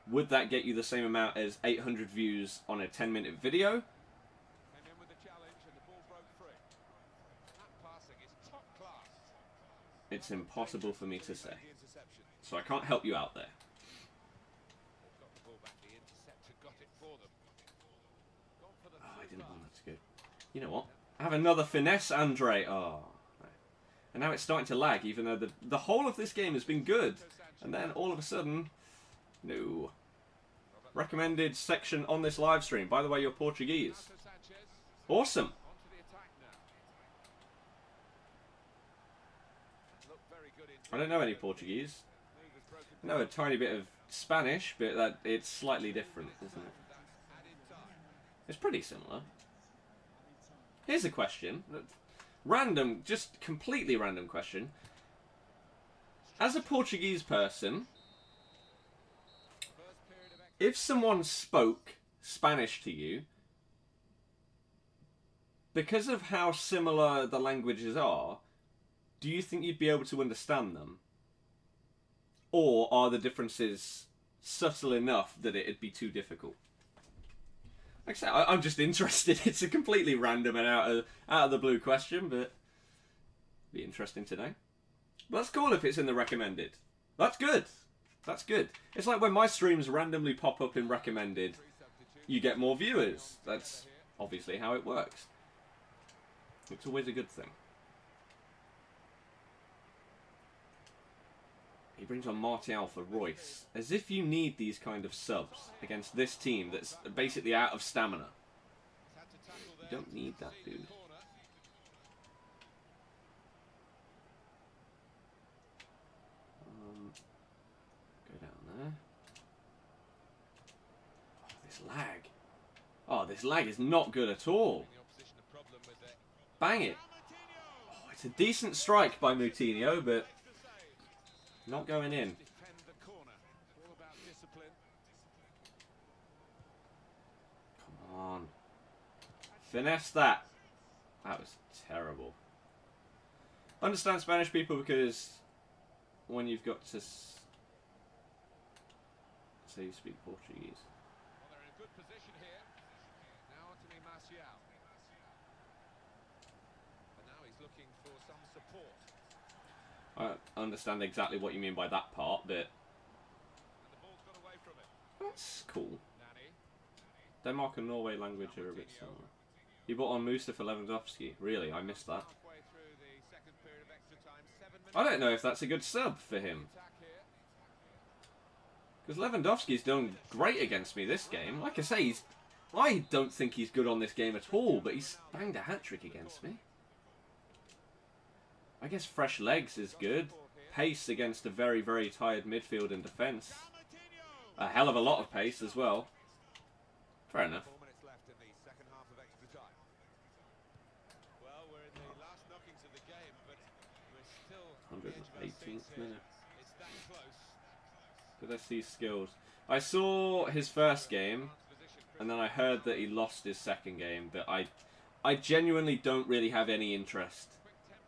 Would that get you the same amount as 800 views on a 10-minute video? It's impossible for me to say. So I can't help you out there. Oh, I didn't want that to go. You know what? Have another finesse, Andre. Oh. And now it's starting to lag, even though the whole of this game has been good. And then all of a sudden, no. Recommended section on this live stream. By the way, you're Portuguese. Awesome. I don't know any Portuguese. I know a tiny bit of Spanish, but it's slightly different, isn't it? It's pretty similar. Here's a question. Random, just completely random question. As a Portuguese person, if someone spoke Spanish to you, because of how similar the languages are, do you think you'd be able to understand them? Or are the differences subtle enough that it'd be too difficult? Like I said, I'm just interested. It's a completely random and out of the blue question, but be interesting to know. But that's cool if it's in the recommended. That's good. That's good. It's like when my streams randomly pop up in recommended, you get more viewers. That's obviously how it works. It's always a good thing. He brings on Martial for Royce. As if you need these kind of subs against this team that's basically out of stamina. You don't need that, dude. Go down there. Oh, this lag. Oh, this lag is not good at all. Bang it. Oh, it's a decent strike by Moutinho, but not going in. Come on. Finesse that. That was terrible. Understand Spanish, people, because when you've got to say you speak Portuguese. Well, they're in a good position here. Now on to Martial. And now he's looking for some support. I understand exactly what you mean by that part, but And the ball's got away from it. that's cool. Nani. Denmark and Norway language are a bit similar. You bought on Musa for Lewandowski. Really? I missed that. Halfway through the second period of extra time. 7 minutes. I don't know if that's a good sub for him. Attack here. Because Lewandowski's done great against me this game. Like I say, I don't think he's good on this game at all, but he's banged a hat-trick against me. I guess fresh legs is good. Pace against a very, very tired midfield and defence. A hell of a lot of pace as well. Fair enough. 4 minutes left in the second half of extra time. Well, we're in the last knockings of the game, but we're still on the edge of our 118th seats here. minute. It's that close. Did I see skills? I saw his first game, and then I heard that he lost his second game, but I genuinely don't really have any interest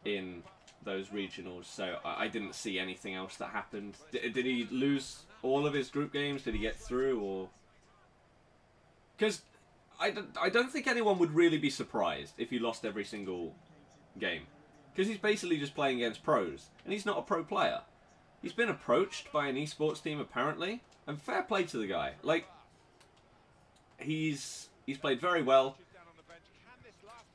in those regionals, so I didn't see anything else that happened. Did he lose all of his group games? Did he get through, or... Because I don't think anyone would really be surprised if he lost every single game. Because he's basically just playing against pros, and he's not a pro player. He's been approached by an esports team, apparently, and fair play to the guy. Like, he's played very well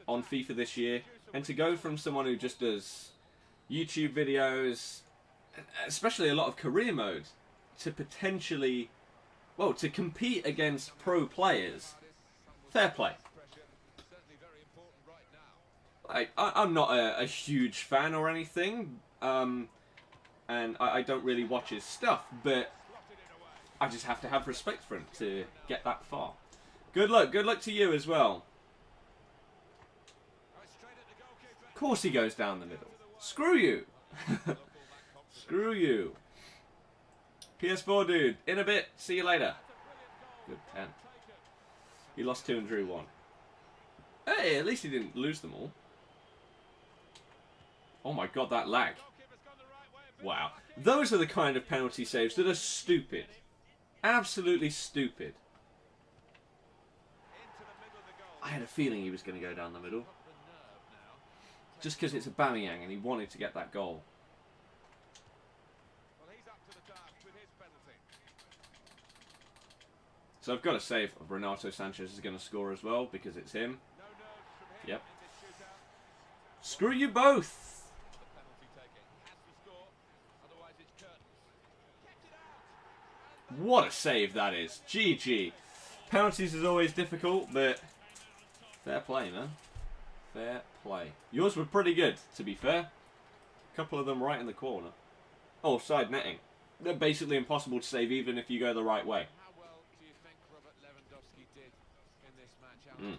on FIFA this year, and to go from someone who just does YouTube videos, especially a lot of career mode, to potentially, well, to compete against pro players, fair play. I'm not a huge fan or anything, and I don't really watch his stuff, but I just have to have respect for him to get that far. Good luck to you as well. Of course he goes down the middle. Screw you. Screw you. PS4 dude, in a bit. See you later. Good 10. He lost 2 and drew 1. Hey, at least he didn't lose them all. Oh my god, that lag. Wow. Those are the kind of penalty saves that are stupid. Absolutely stupid. I had a feeling he was going to go down the middle. Just because it's a Aubameyang and he wanted to get that goal. So I've got to say, Renato Sanchez is going to score as well because it's him. Yep. Screw you both. The penalty taking. He has to score, otherwise it's curtains. Kept it out. What a save that is. GG. Penalties is always difficult, but fair play, man. Fair play. Yours were pretty good, to be fair. A couple of them right in the corner. Oh, side netting. They're basically impossible to save even if you go the right way. How well do you think Robert Lewandowski did in this match, Alan?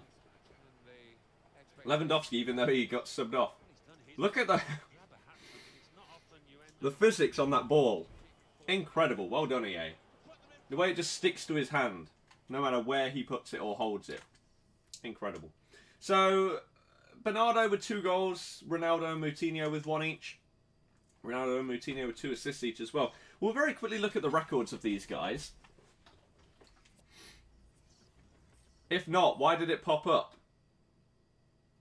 And the Lewandowski, even though he got subbed off. Look at the physics on that ball. Incredible. Well done, EA. The way it just sticks to his hand, no matter where he puts it or holds it. Incredible. So, Bernardo with 2 goals, Ronaldo and Moutinho with 1 each. Ronaldo and Moutinho with 2 assists each as well. We'll very quickly look at the records of these guys. If not, why did it pop up?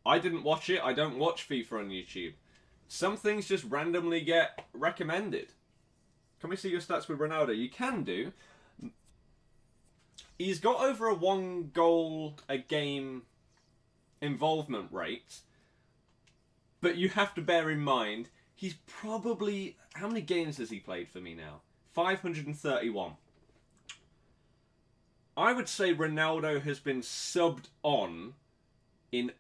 I didn't watch it. I don't watch FIFA on YouTube. Some things just randomly get recommended. Can we see your stats with Ronaldo? You can do. He's got over a 1 goal a game involvement rate. But you have to bear in mind, he's probably... How many games has he played for me now? 531. I would say Ronaldo has been subbed on in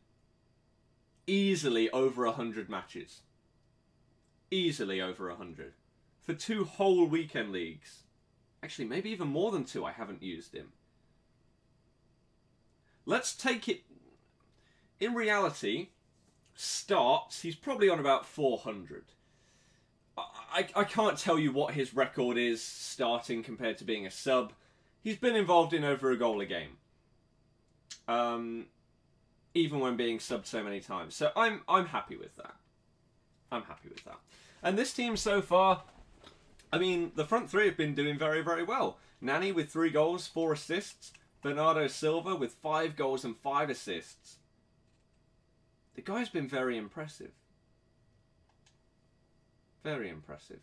easily over 100 matches. Easily over 100. For 2 whole weekend leagues. Actually, maybe even more than 2 I haven't used him. Let's take it... In reality, starts, he's probably on about 400. I can't tell you what his record is starting compared to being a sub. He's been involved in over a goal a game. Even when being subbed so many times. So I'm happy with that. I'm happy with that. And this team so far, I mean, the front 3 have been doing very, very well. Nani with 3 goals, 4 assists. Bernardo Silva with 5 goals and 5 assists. The guy's been very impressive. Very impressive.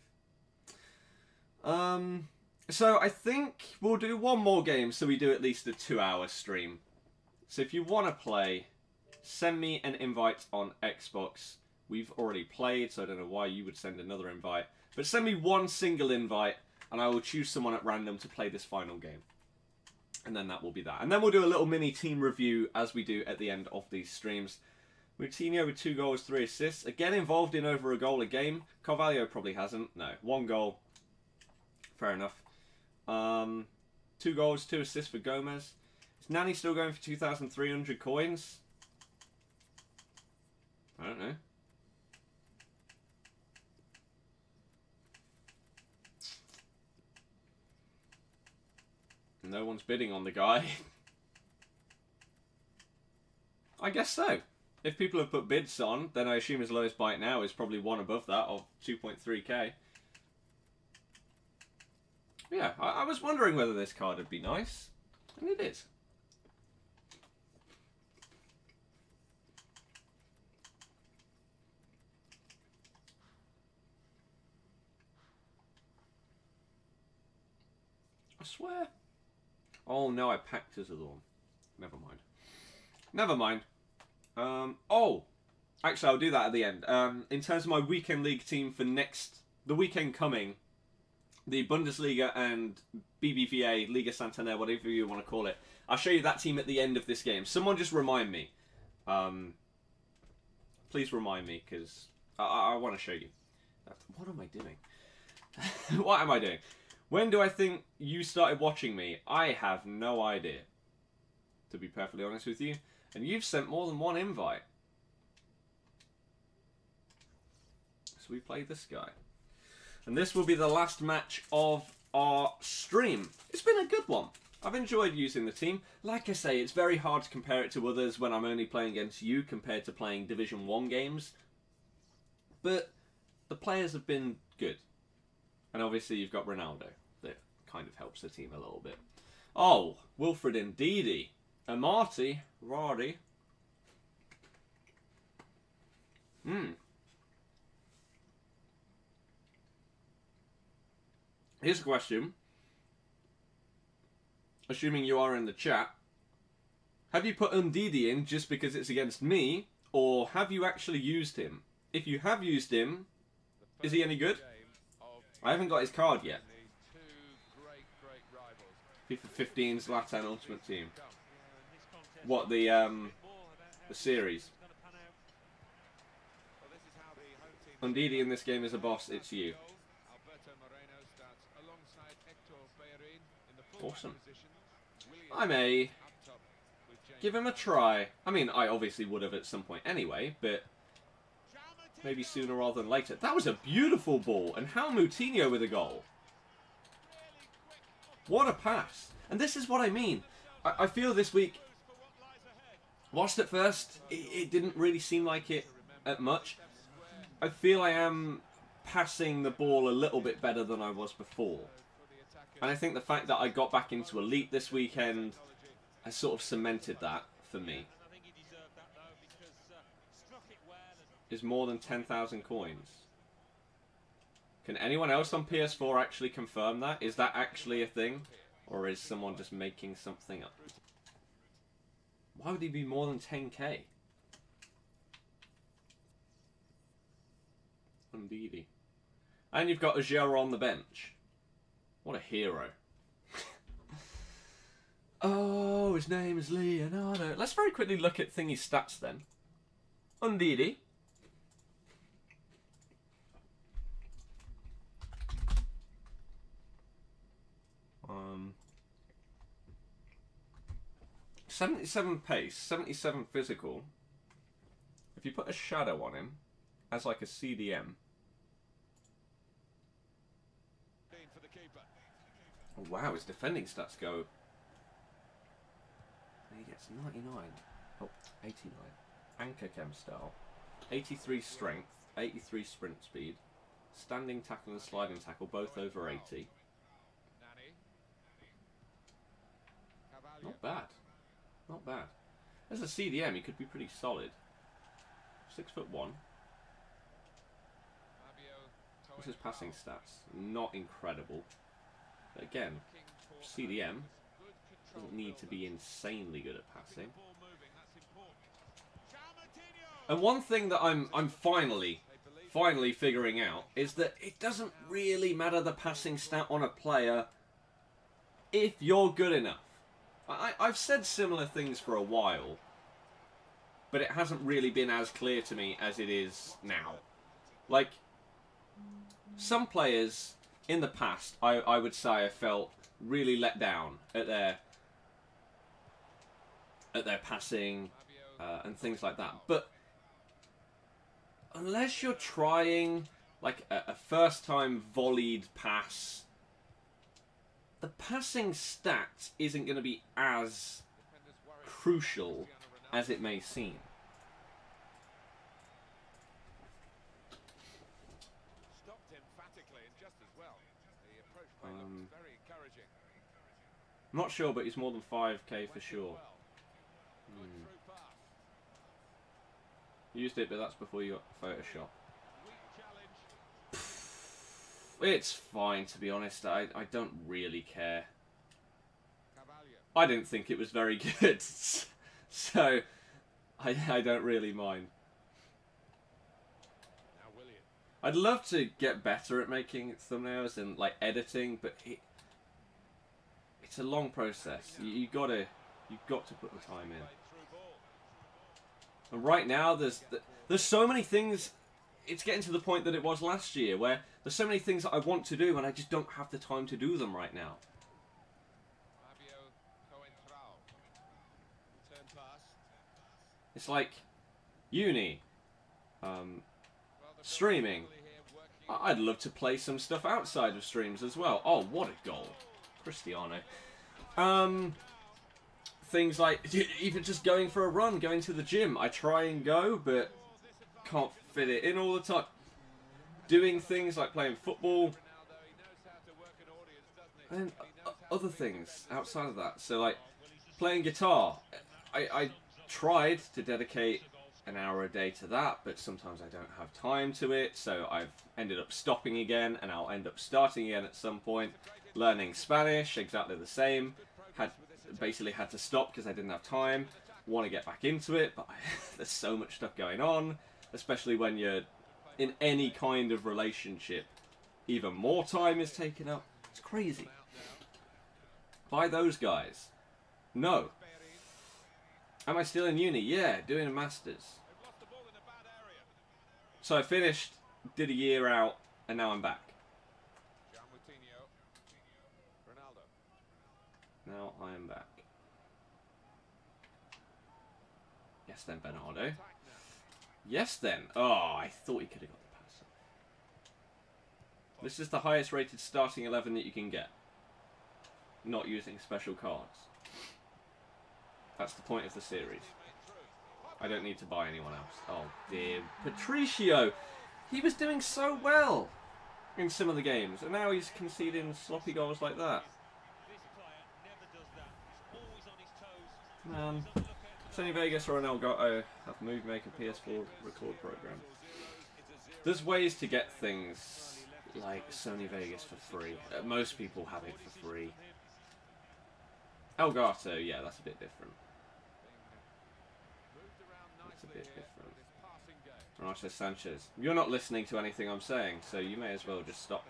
So I think we'll do 1 more game so we do at least a 2-hour stream. So if you want to play, send me an invite on Xbox. We've already played, so I don't know why you would send another invite. But send me 1 single invite, and I will choose someone at random to play this final game. And then that will be that. And then we'll do a little mini team review as we do at the end of these streams. Moutinho with 2 goals, 3 assists. Again, involved in over a goal a game. Carvalho probably hasn't. No, 1 goal. Fair enough. 2 goals, 2 assists for Gomez. Is Nani still going for 2,300 coins? I don't know. No one's bidding on the guy. I guess so. If people have put bids on, then I assume his lowest bite now is probably 1 above that of 2.3k. Yeah, I was wondering whether this card would be nice. And it is. I swear. Oh no, I packed his other one. Never mind. Never mind. Oh, actually, I'll do that at the end. In terms of my weekend league team for the weekend coming, the Bundesliga and BBVA, Liga Santander, whatever you want to call it, I'll show you that team at the end of this game. Someone just remind me. Please remind me, because I want to show you. What am I doing? What am I doing? When do I think you started watching me? I have no idea, to be perfectly honest with you. And you've sent more than 1 invite. So we play this guy. And this will be the last match of our stream. It's been a good one. I've enjoyed using the team. Like I say, it's very hard to compare it to others when I'm only playing against you compared to playing Division 1 games. But the players have been good. And obviously you've got Ronaldo. That kind of helps the team a little bit. Oh, Wilfred Ndidi. Amati. Rari. Here's a question. Assuming you are in the chat. Have you put Ndidi in just because it's against me? or have you actually used him? If you have used him, is he any good? I haven't got his card yet. FIFA 15 Zlatan Ultimate Team. What, the series? Undidi in this game is a boss, it's you. Awesome. I may give him a try. I mean, I obviously would have at some point anyway, but maybe sooner rather than later. That was a beautiful ball, and how Moutinho with a goal. What a pass. And this is what I mean. I feel this week, whilst at first it didn't really seem like it at much, I feel I am passing the ball a little bit better than I was before. And I think the fact that I got back into Elite this weekend has sort of cemented that for me. Is more than 10,000 coins. Can anyone else on PS4 actually confirm that? Is that actually a thing? Or is someone just making something up? Why would he be more than 10k? Undidi. And you've got Ajero on the bench. What a hero. Oh, his name is Leonardo. Let's very quickly look at Thingy's stats then. Undidi. Um, 77 pace, 77 physical. If you put a shadow on him, as like a CDM. Oh, wow, his defending stats go. He gets 99. Oh, 89. Anchor chem style. 83 strength, 83 sprint speed. Standing tackle and sliding tackle, both over 80. Not bad. Not bad. As a CDM, he could be pretty solid. 6'1". What's his passing stats? Not incredible. But again, CDM doesn't need to be insanely good at passing. And one thing that I'm finally figuring out is that it doesn't really matter the passing stat on a player if you're good enough. I've said similar things for a while, but it hasn't really been as clear to me as it is now. Like, some players in the past, I would say I felt really let down at their passing and things like that. But unless you're trying like a first-time volleyed pass, the passing stat isn't going to be as crucial as it may seem. I'm not sure, but he's more than 5k for sure. Used it, but that's before you got Photoshop. It's fine, to be honest. I don't really care. I didn't think it was very good, so I don't really mind. I'd love to get better at making thumbnails and like editing, but it's a long process. You've got to put the time in. And right now, there's so many things. It's getting to the point that it was last year, where there's so many things that I want to do, and I just don't have the time to do them right now. It's like uni, streaming. I'd love to play some stuff outside of streams as well. Oh, what a goal, Cristiano. Things like even just going for a run, going to the gym. I try and go, but can't fit it in all the time. Doing things like playing football and other things outside of that. So like playing guitar. I tried to dedicate an hour a day to that, but sometimes I don't have time to it, so I've ended up stopping again, and I'll end up starting again at some point. Learning Spanish, exactly the same. Basically had to stop because I didn't have time. want to get back into it, but there's so much stuff going on, especially when you're in any kind of relationship. Even more time is taken up. It's crazy. By those guys. No. Am I still in uni? Yeah, doing a master's. So I finished, did a year out, and now I'm back. Now I am back. Yes then, Bernardo. Yes then. Oh, I thought he could have got the pass. This is the highest rated starting 11 that you can get. Not using special cards. That's the point of the series. I don't need to buy anyone else. Oh dear. Patricio! He was doing so well in some of the games, and now he's conceding sloppy goals like that. Sony Vegas or Elgato have Move Maker PS4 record program. There's ways to get things like Sony Vegas for free. Most people have it for free. Elgato, yeah, that's a bit different. That's a bit different. Renato Sanchez, you're not listening to anything I'm saying, so you may as well just stop.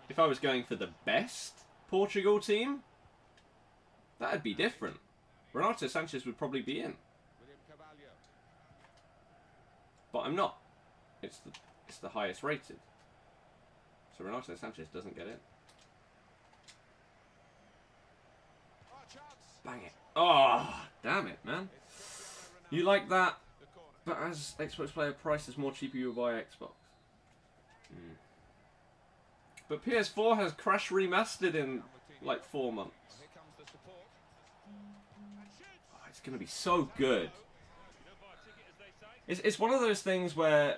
If I was going for the best Portugal team, that'd be different. Renato Sanchez would probably be in. But I'm not. It's the highest rated. So Renato Sanchez doesn't get in. Bang it. Oh, damn it, man. You like that, but as Xbox player price is more cheaper, you will buy Xbox. But PS4 has Crash remastered in like 4 months. Oh, it's going to be so good. It's one of those things where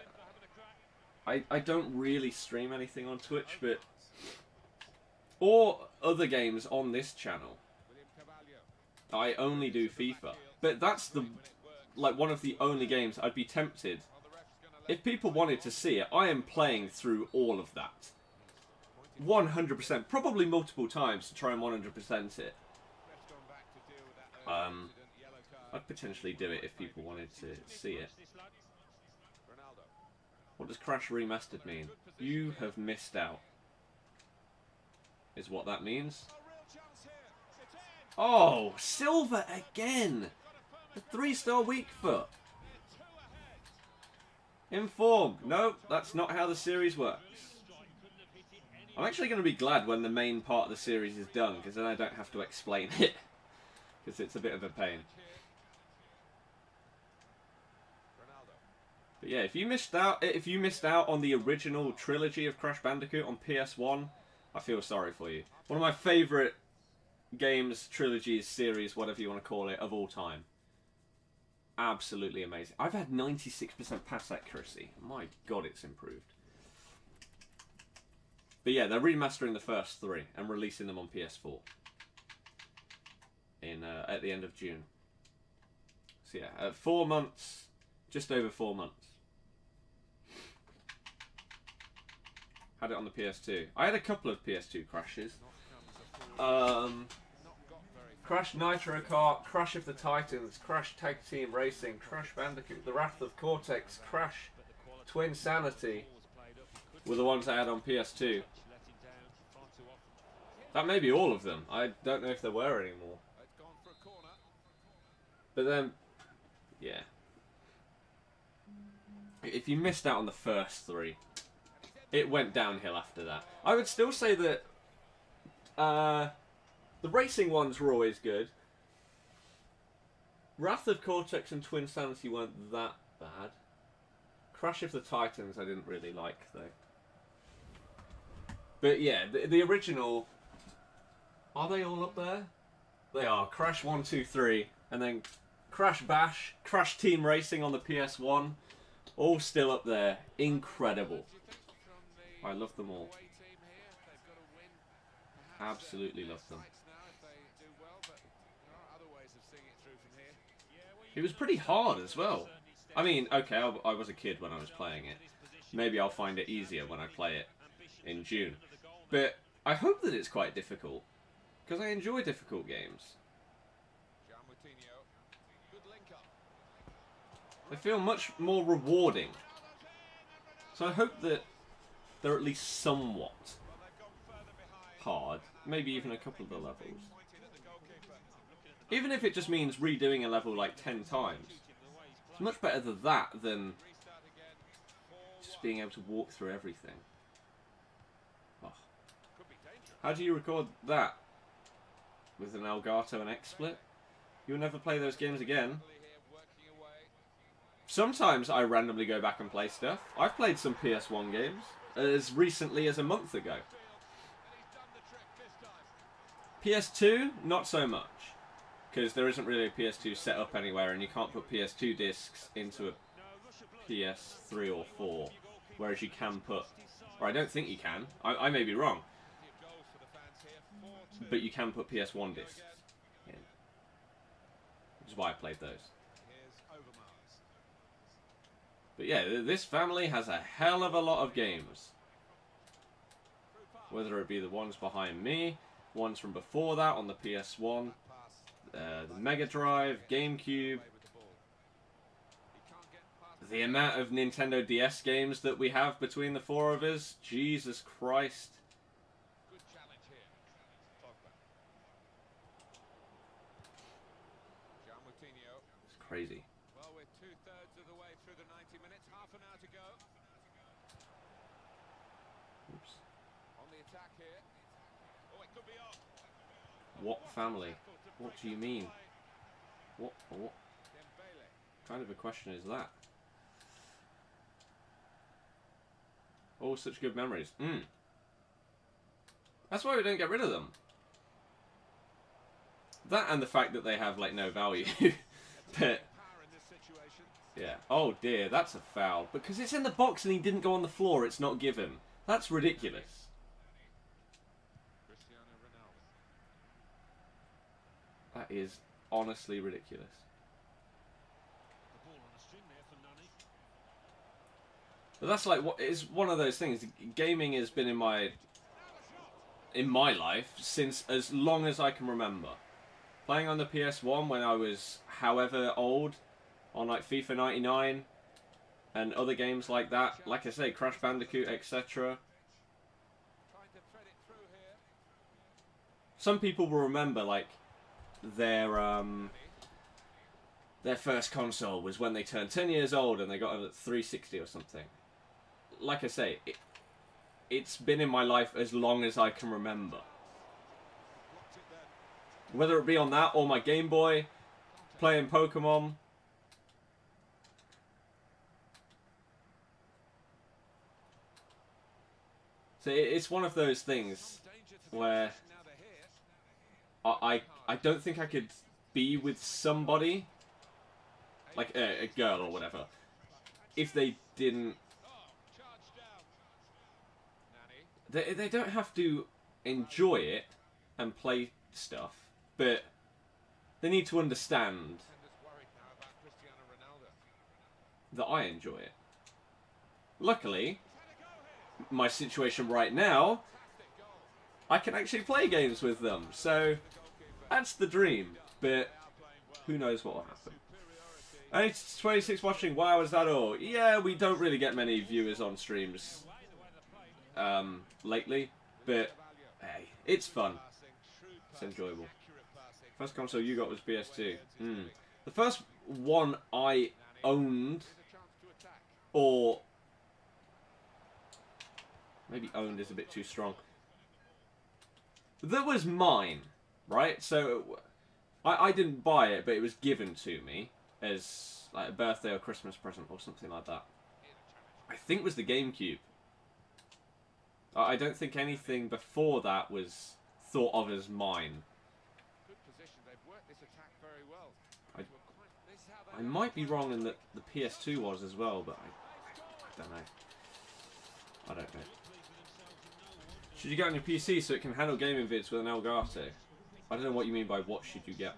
I don't really stream anything on Twitch, but or other games on this channel. I only do FIFA, but that's one of the only games I'd be tempted. If people wanted to see it, I am playing through all of that. 100%, probably multiple times to try and 100% it. I'd potentially do it if people wanted to see it. What does Crash Remastered mean? You have missed out. Is what that means. Oh, silver again! A 3-star weak foot. Inform. No, that's not how the series works. I'm actually going to be glad when the main part of the series is done, because then I don't have to explain it. Because it's a bit of a pain. But yeah, if you missed out on the original trilogy of Crash Bandicoot on PS1, I feel sorry for you. One of my favourite games, trilogies, series, whatever you want to call it, of all time. Absolutely amazing. I've had 96% pass accuracy. My god, it's improved. But yeah, they're remastering the first 3 and releasing them on PS4 at the end of June. So yeah, 4 months, just over 4 months. Had it on the PS2. I had a couple of PS2 crashes. Crash Nitro Kart, Crash of the Titans, Crash Tag Team Racing, Crash Bandicoot, The Wrath of Cortex, Crash Twin Sanity were the ones I had on PS2. That may be all of them. I don't know if there were any more. But then, yeah. If you missed out on the first 3, it went downhill after that. I would still say that the racing ones were always good. Wrath of Cortex and Twin Sanity weren't that bad. Crash of the Titans I didn't really like, though. But yeah, the original... Are they all up there? They are. Crash 1, 2, 3. And then Crash Bash, Crash Team Racing on the PS1. All still up there. Incredible. I love them all. Absolutely love them. It was pretty hard as well. I mean, okay, I was a kid when I was playing it. Maybe I'll find it easier when I play it in June. But I hope that it's quite difficult. because I enjoy difficult games. They feel much more rewarding. So I hope that they're at least somewhat hard. Maybe even a couple of the levels. Even if it just means redoing a level like 10 times. It's much better than that than just being able to walk through everything. Oh. How do you record that? With an Elgato and XSplit? You'll never play those games again. Sometimes I randomly go back and play stuff. I've played some PS1 games as recently as a month ago. PS2, not so much. Because there isn't really a PS2 set up anywhere and you can't put PS2 discs into a PS3 or 4. Whereas you can put... Or I don't think you can. I may be wrong. But you can put PS1 discs in. Which is why I played those. But yeah, this family has a hell of a lot of games. Whether it be the ones behind me, ones from before that on the PS1, the Mega Drive, GameCube. The amount of Nintendo DS games that we have between the four of us, Jesus Christ. It's crazy. Well, we're 2/3 of the way through the 90 minutes, half an hour to go. Oops. On the attack here. Oh, it could be off. What family? What do you mean? What kind of a question is that? Oh, such good memories. That's why we don't get rid of them. That and the fact that they have, like, no value. But... yeah. Oh, dear. That's a foul. Because it's in the box and he didn't go on the floor, it's not given. That's ridiculous. That is honestly ridiculous. But that's like what is one of those things. Gaming has been in my life since as long as I can remember. Playing on the PS1 when I was however old, on like FIFA 99 and other games like that. Like I say, Crash Bandicoot, etc. Some people will remember like their first console was when they turned 10 years old and they got a 360 or something. Like I say, it's been in my life as long as I can remember. Whether it be on that or my Game Boy, playing Pokemon. So it's one of those things where I don't think I could be with somebody, like a girl or whatever, if they didn't... They don't have to enjoy it and play stuff, but they need to understand that I enjoy it. Luckily, my situation right now, I can actually play games with them, so that's the dream, but who knows what will happen. And it's 26 watching, wow, is that all? Yeah, we don't really get many viewers on streams lately, but hey, it's fun. It's enjoyable. First console you got was PS2. The first one I owned, or maybe owned is a bit too strong. That was mine, right? So I didn't buy it, but it was given to me as like a birthday or Christmas present or something like that. I think it was the GameCube. I don't think anything before that was thought of as mine. I might be wrong in that the PS2 was as well, but I don't know. I don't know. Should you get on your PC so it can handle gaming vids with an Elgato? I don't know what you mean by what should you get.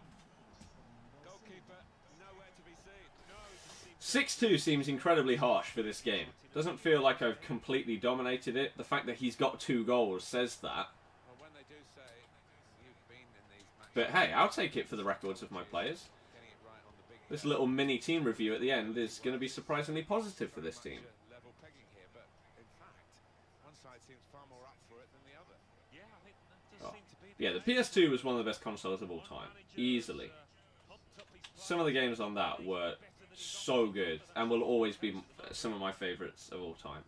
6-2 seems incredibly harsh for this game. Doesn't feel like I've completely dominated it. The fact that he's got 2 goals says that. But hey, I'll take it for the records of my players. This little mini team review at the end is going to be surprisingly positive for this team. Oh. Yeah, the PS2 was one of the best consoles of all time. Easily. Some of the games on that were so good and will always be some of my favourites of all time.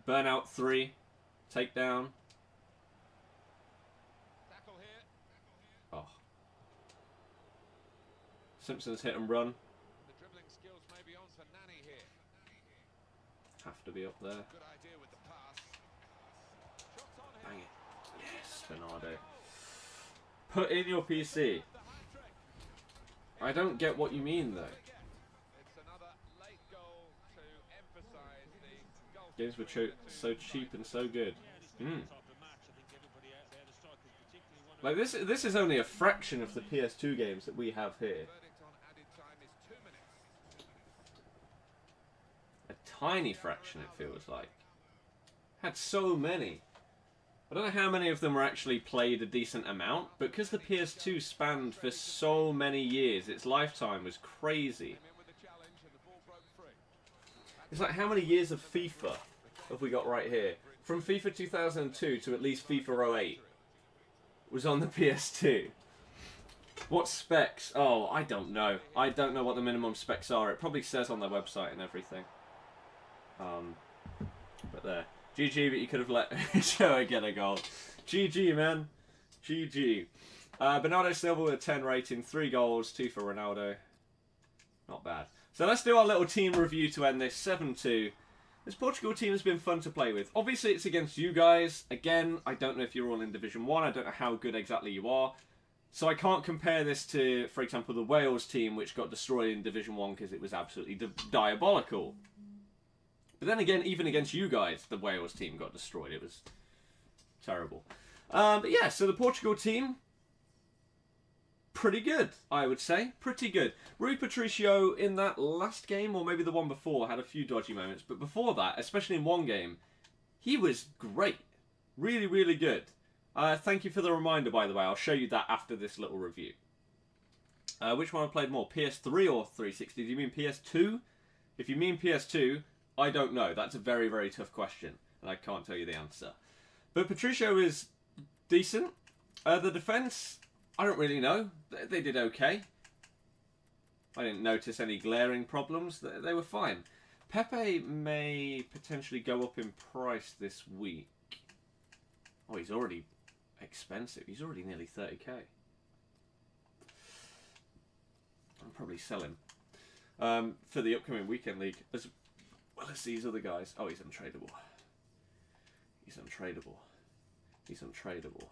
Burnout 3. Takedown. Oh. Simpsons hit and run. Have to be up there. Bang it. Yes, Bernardo. Put in your PC. I don't get what you mean, though. Games were so cheap and so good. Like this is only a fraction of the PS2 games that we have here. A tiny fraction, it feels like. Had so many. I don't know how many of them were actually played a decent amount, but because the PS2 spanned for so many years, its lifetime was crazy. It's like, how many years of FIFA have we got right here? From FIFA 2002 to at least FIFA 08 was on the PS2. What specs? Oh, I don't know. I don't know what the minimum specs are. It probably says on their website and everything. But there. GG, but you could have let Joe get a goal. GG, man. GG. Bernardo Silva with a 10 rating, 3 goals, 2 for Ronaldo. Not bad. So let's do our little team review to end this. 7-2. This Portugal team has been fun to play with. Obviously, it's against you guys. Again, I don't know if you're all in Division 1. I don't know how good exactly you are. So I can't compare this to, for example, the Wales team, which got destroyed in Division 1 because it was absolutely diabolical. But then again, even against you guys, the Wales team got destroyed. It was terrible. But yeah, so the Portugal team, pretty good, I would say. Pretty good. Rui Patricio in that last game, or maybe the one before, had a few dodgy moments. But before that, especially in one game, he was great. Really, really good. Thank you for the reminder, by the way. I'll show you that after this little review. Which one I played more, PS3 or 360? Do you mean PS2? If you mean PS2, I don't know. That's a very, very tough question, and I can't tell you the answer. But Patricio is decent. The defence, I don't really know. They did okay. I didn't notice any glaring problems. They were fine. Pepe may potentially go up in price this week. Oh, he's already expensive. He's already nearly 30k. I'll probably sell him for the upcoming weekend league. As well as these other guys. Oh, he's untradeable. He's untradeable. He's untradeable.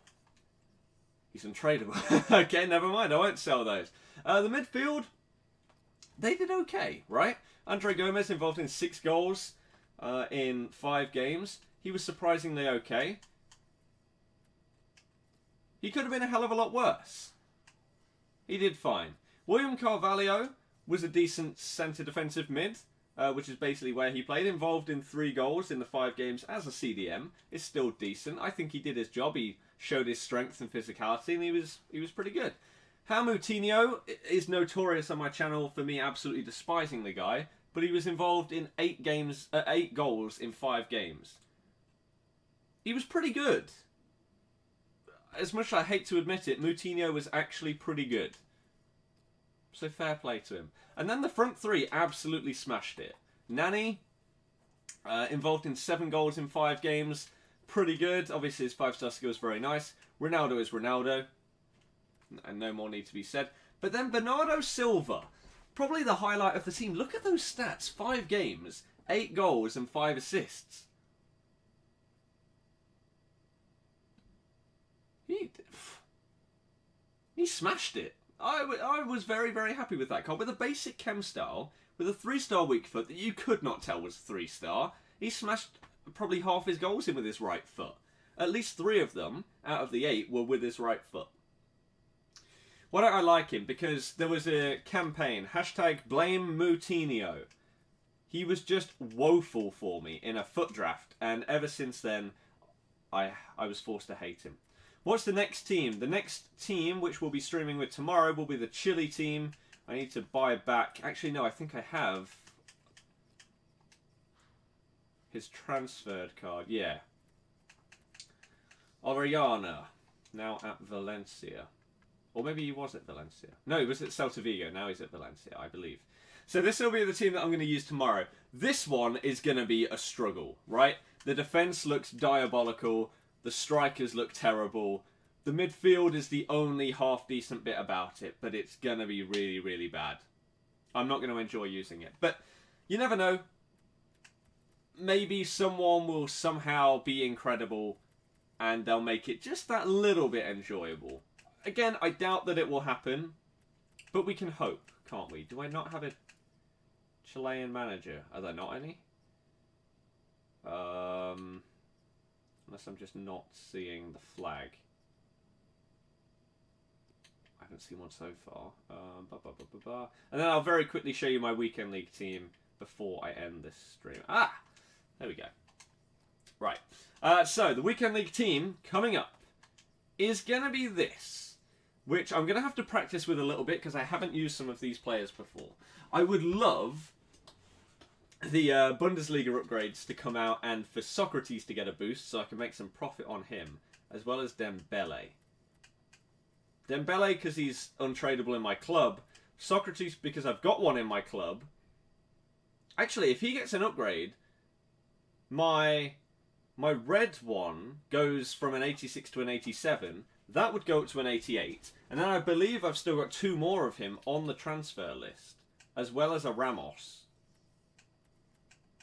He's untradeable. Okay, never mind. I won't sell those. The midfield, they did okay, right? Andre Gomez involved in 6 goals in 5 games. He was surprisingly okay. He could have been a hell of a lot worse. He did fine. William Carvalho was a decent centre defensive mid, which is basically where he played. Involved in 3 goals in the 5 games as a CDM. Is still decent. I think he did his job. He showed his strength and physicality, and he was pretty good. Moutinho is notorious on my channel for me absolutely despising the guy, but he was involved in 8 goals in 5 games. He was pretty good. As much as I hate to admit it, Moutinho was actually pretty good. So fair play to him. And then the front 3 absolutely smashed it. Nani, involved in 7 goals in 5 games. Pretty good. Obviously his 5-star skill is very nice. Ronaldo is Ronaldo. And no more need to be said. But then Bernardo Silva, probably the highlight of the team. Look at those stats. 5 games, 8 goals and 5 assists. He smashed it. I was very, very happy with that card. With a basic chem style, with a 3-star weak foot that you could not tell was 3-star, he smashed probably half his goals in with his right foot. At least 3 of them out of the 8 were with his right foot. Why don't I like him? Because there was a campaign, #BlameMoutinho. He was just woeful for me in a FUT draft, and ever since then, I was forced to hate him. What's the next team? The next team, which we'll be streaming with tomorrow, will be the Chile team. I need to buy back. Actually, no, I think I have his transferred card. Yeah. Orellana, now at Valencia. Or maybe he was at Valencia. No, he was at Celta Vigo. Now he's at Valencia, I believe. So this will be the team that I'm going to use tomorrow. This one is going to be a struggle, right? The defence looks diabolical. The strikers look terrible. The midfield is the only half-decent bit about it, but it's going to be really, really bad. I'm not going to enjoy using it. But you never know. Maybe someone will somehow be incredible and they'll make it just that little bit enjoyable. Again, I doubt that it will happen, but we can hope, can't we? Do I not have a Chilean manager? Are there not any? Unless I'm just not seeing the flag. I haven't seen one so far. And then I'll very quickly show you my Weekend League team before I end this stream. Ah! There we go. Right. So, the Weekend League team coming up is going to be this, which I'm going to have to practice with a little bit because I haven't used some of these players before. I would love the Bundesliga upgrades to come out and for Socrates to get a boost so I can make some profit on him, as well as Dembele. Dembele because he's untradeable in my club. Socrates because I've got one in my club. Actually, if he gets an upgrade, my red one goes from an 86 to an 87. That would go up to an 88. And then I believe I've still got 2 more of him on the transfer list, as well as a Ramos.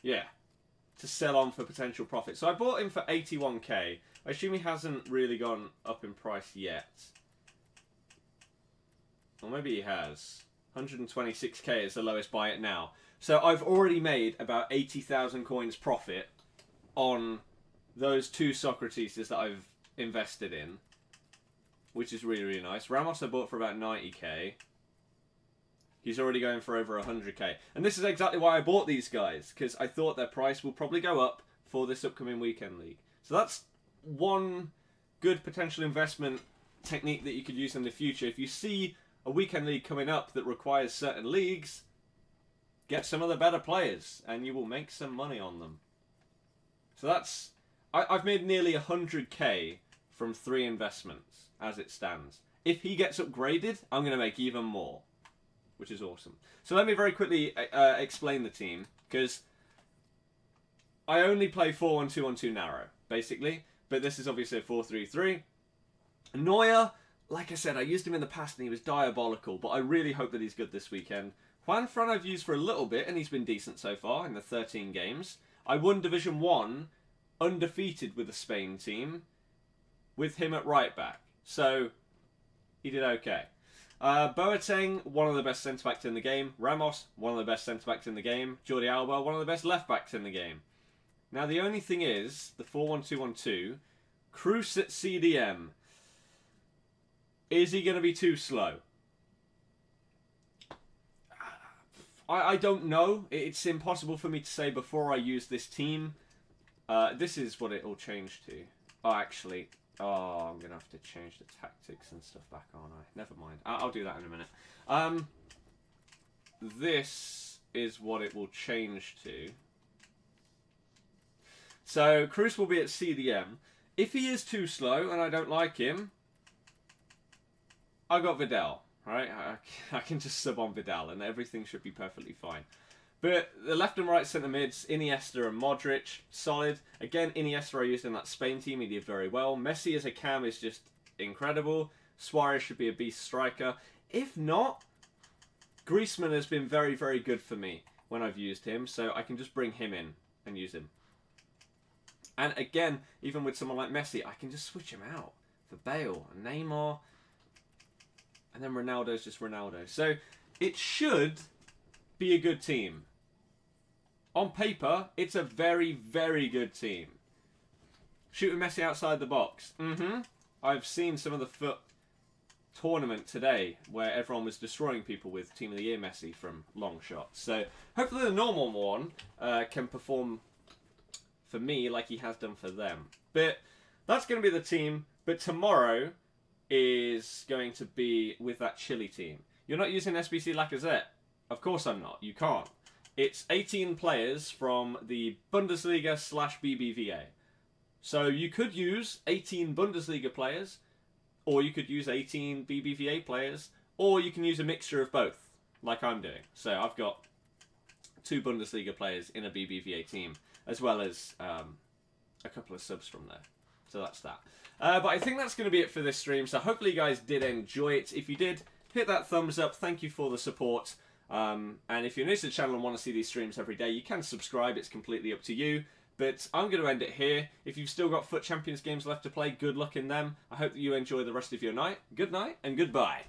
Yeah, to sell on for potential profit. So I bought him for 81k. I assume he hasn't really gone up in price yet. Or maybe he has. 126k is the lowest buy it now. So I've already made about 80,000 coins profit on those 2 Socrateses that I've invested in, which is really, really nice. Ramos I bought for about 90k. He's already going for over 100k. And this is exactly why I bought these guys, because I thought their price will probably go up for this upcoming Weekend League. So that's one good potential investment technique that you could use in the future. If you see a Weekend League coming up that requires certain leagues, get some of the better players, and you will make some money on them. So that's... I've made nearly 100k from 3 investments, as it stands. If he gets upgraded, I'm going to make even more, which is awesome. So let me very quickly explain the team, because I only play 4-1-2-1-2 narrow, basically, but this is obviously a 4-3-3. Neuer, like I said, I used him in the past and he was diabolical, but I really hope that he's good this weekend. Juan Fran I've used for a little bit, and he's been decent so far in the 13 games. I won Division 1 undefeated with the Spain team with him at right back, so he did okay. Boateng, one of the best centre-backs in the game. Ramos, one of the best centre-backs in the game. Jordi Alba, one of the best left-backs in the game. Now the only thing is, the 4-1-2-1-2, Cruz at CDM. Is he going to be too slow? I don't know. It's impossible for me to say before I use this team. This is what it will change to. Oh, actually. Oh, I'm going to have to change the tactics and stuff back, aren't I? Never mind. I'll do that in a minute. This is what it will change to. So, Cruz will be at CDM. If he is too slow and I don't like him, I got Vidal. Right? I can just sub on Vidal and everything should be perfectly fine. But the left and right centre mids, Iniesta and Modric, solid. Again, Iniesta I used in that Spain team, he did very well. Messi as a cam is just incredible. Suarez should be a beast striker. If not, Griezmann has been very, very good for me when I've used him, so I can just bring him in and use him. And again, even with someone like Messi, I can just switch him out for Bale and Neymar. And then Ronaldo's just Ronaldo. So it should be a good team. On paper, it's a very, very good team. Shooting Messi outside the box. I've seen some of the FUT tournament today where everyone was destroying people with Team of the Year Messi from long shots. So hopefully the normal one can perform for me like he has done for them. But that's going to be the team. But tomorrow is going to be with that Chile team. You're not using SBC Lacazette? Of course I'm not. You can't. It's 18 players from the Bundesliga/BBVA. So you could use 18 Bundesliga players, or you could use 18 BBVA players, or you can use a mixture of both, like I'm doing. So I've got 2 Bundesliga players in a BBVA team, as well as a couple of subs from there. So that's that. But I think that's going to be it for this stream. So hopefully you guys did enjoy it. If you did, hit that thumbs up. Thank you for the support. And if you're new to the channel and want to see these streams every day, you can subscribe. It's completely up to you. But I'm going to end it here. If you've still got FUT Champions games left to play, good luck in them. I hope that you enjoy the rest of your night. Good night and goodbye.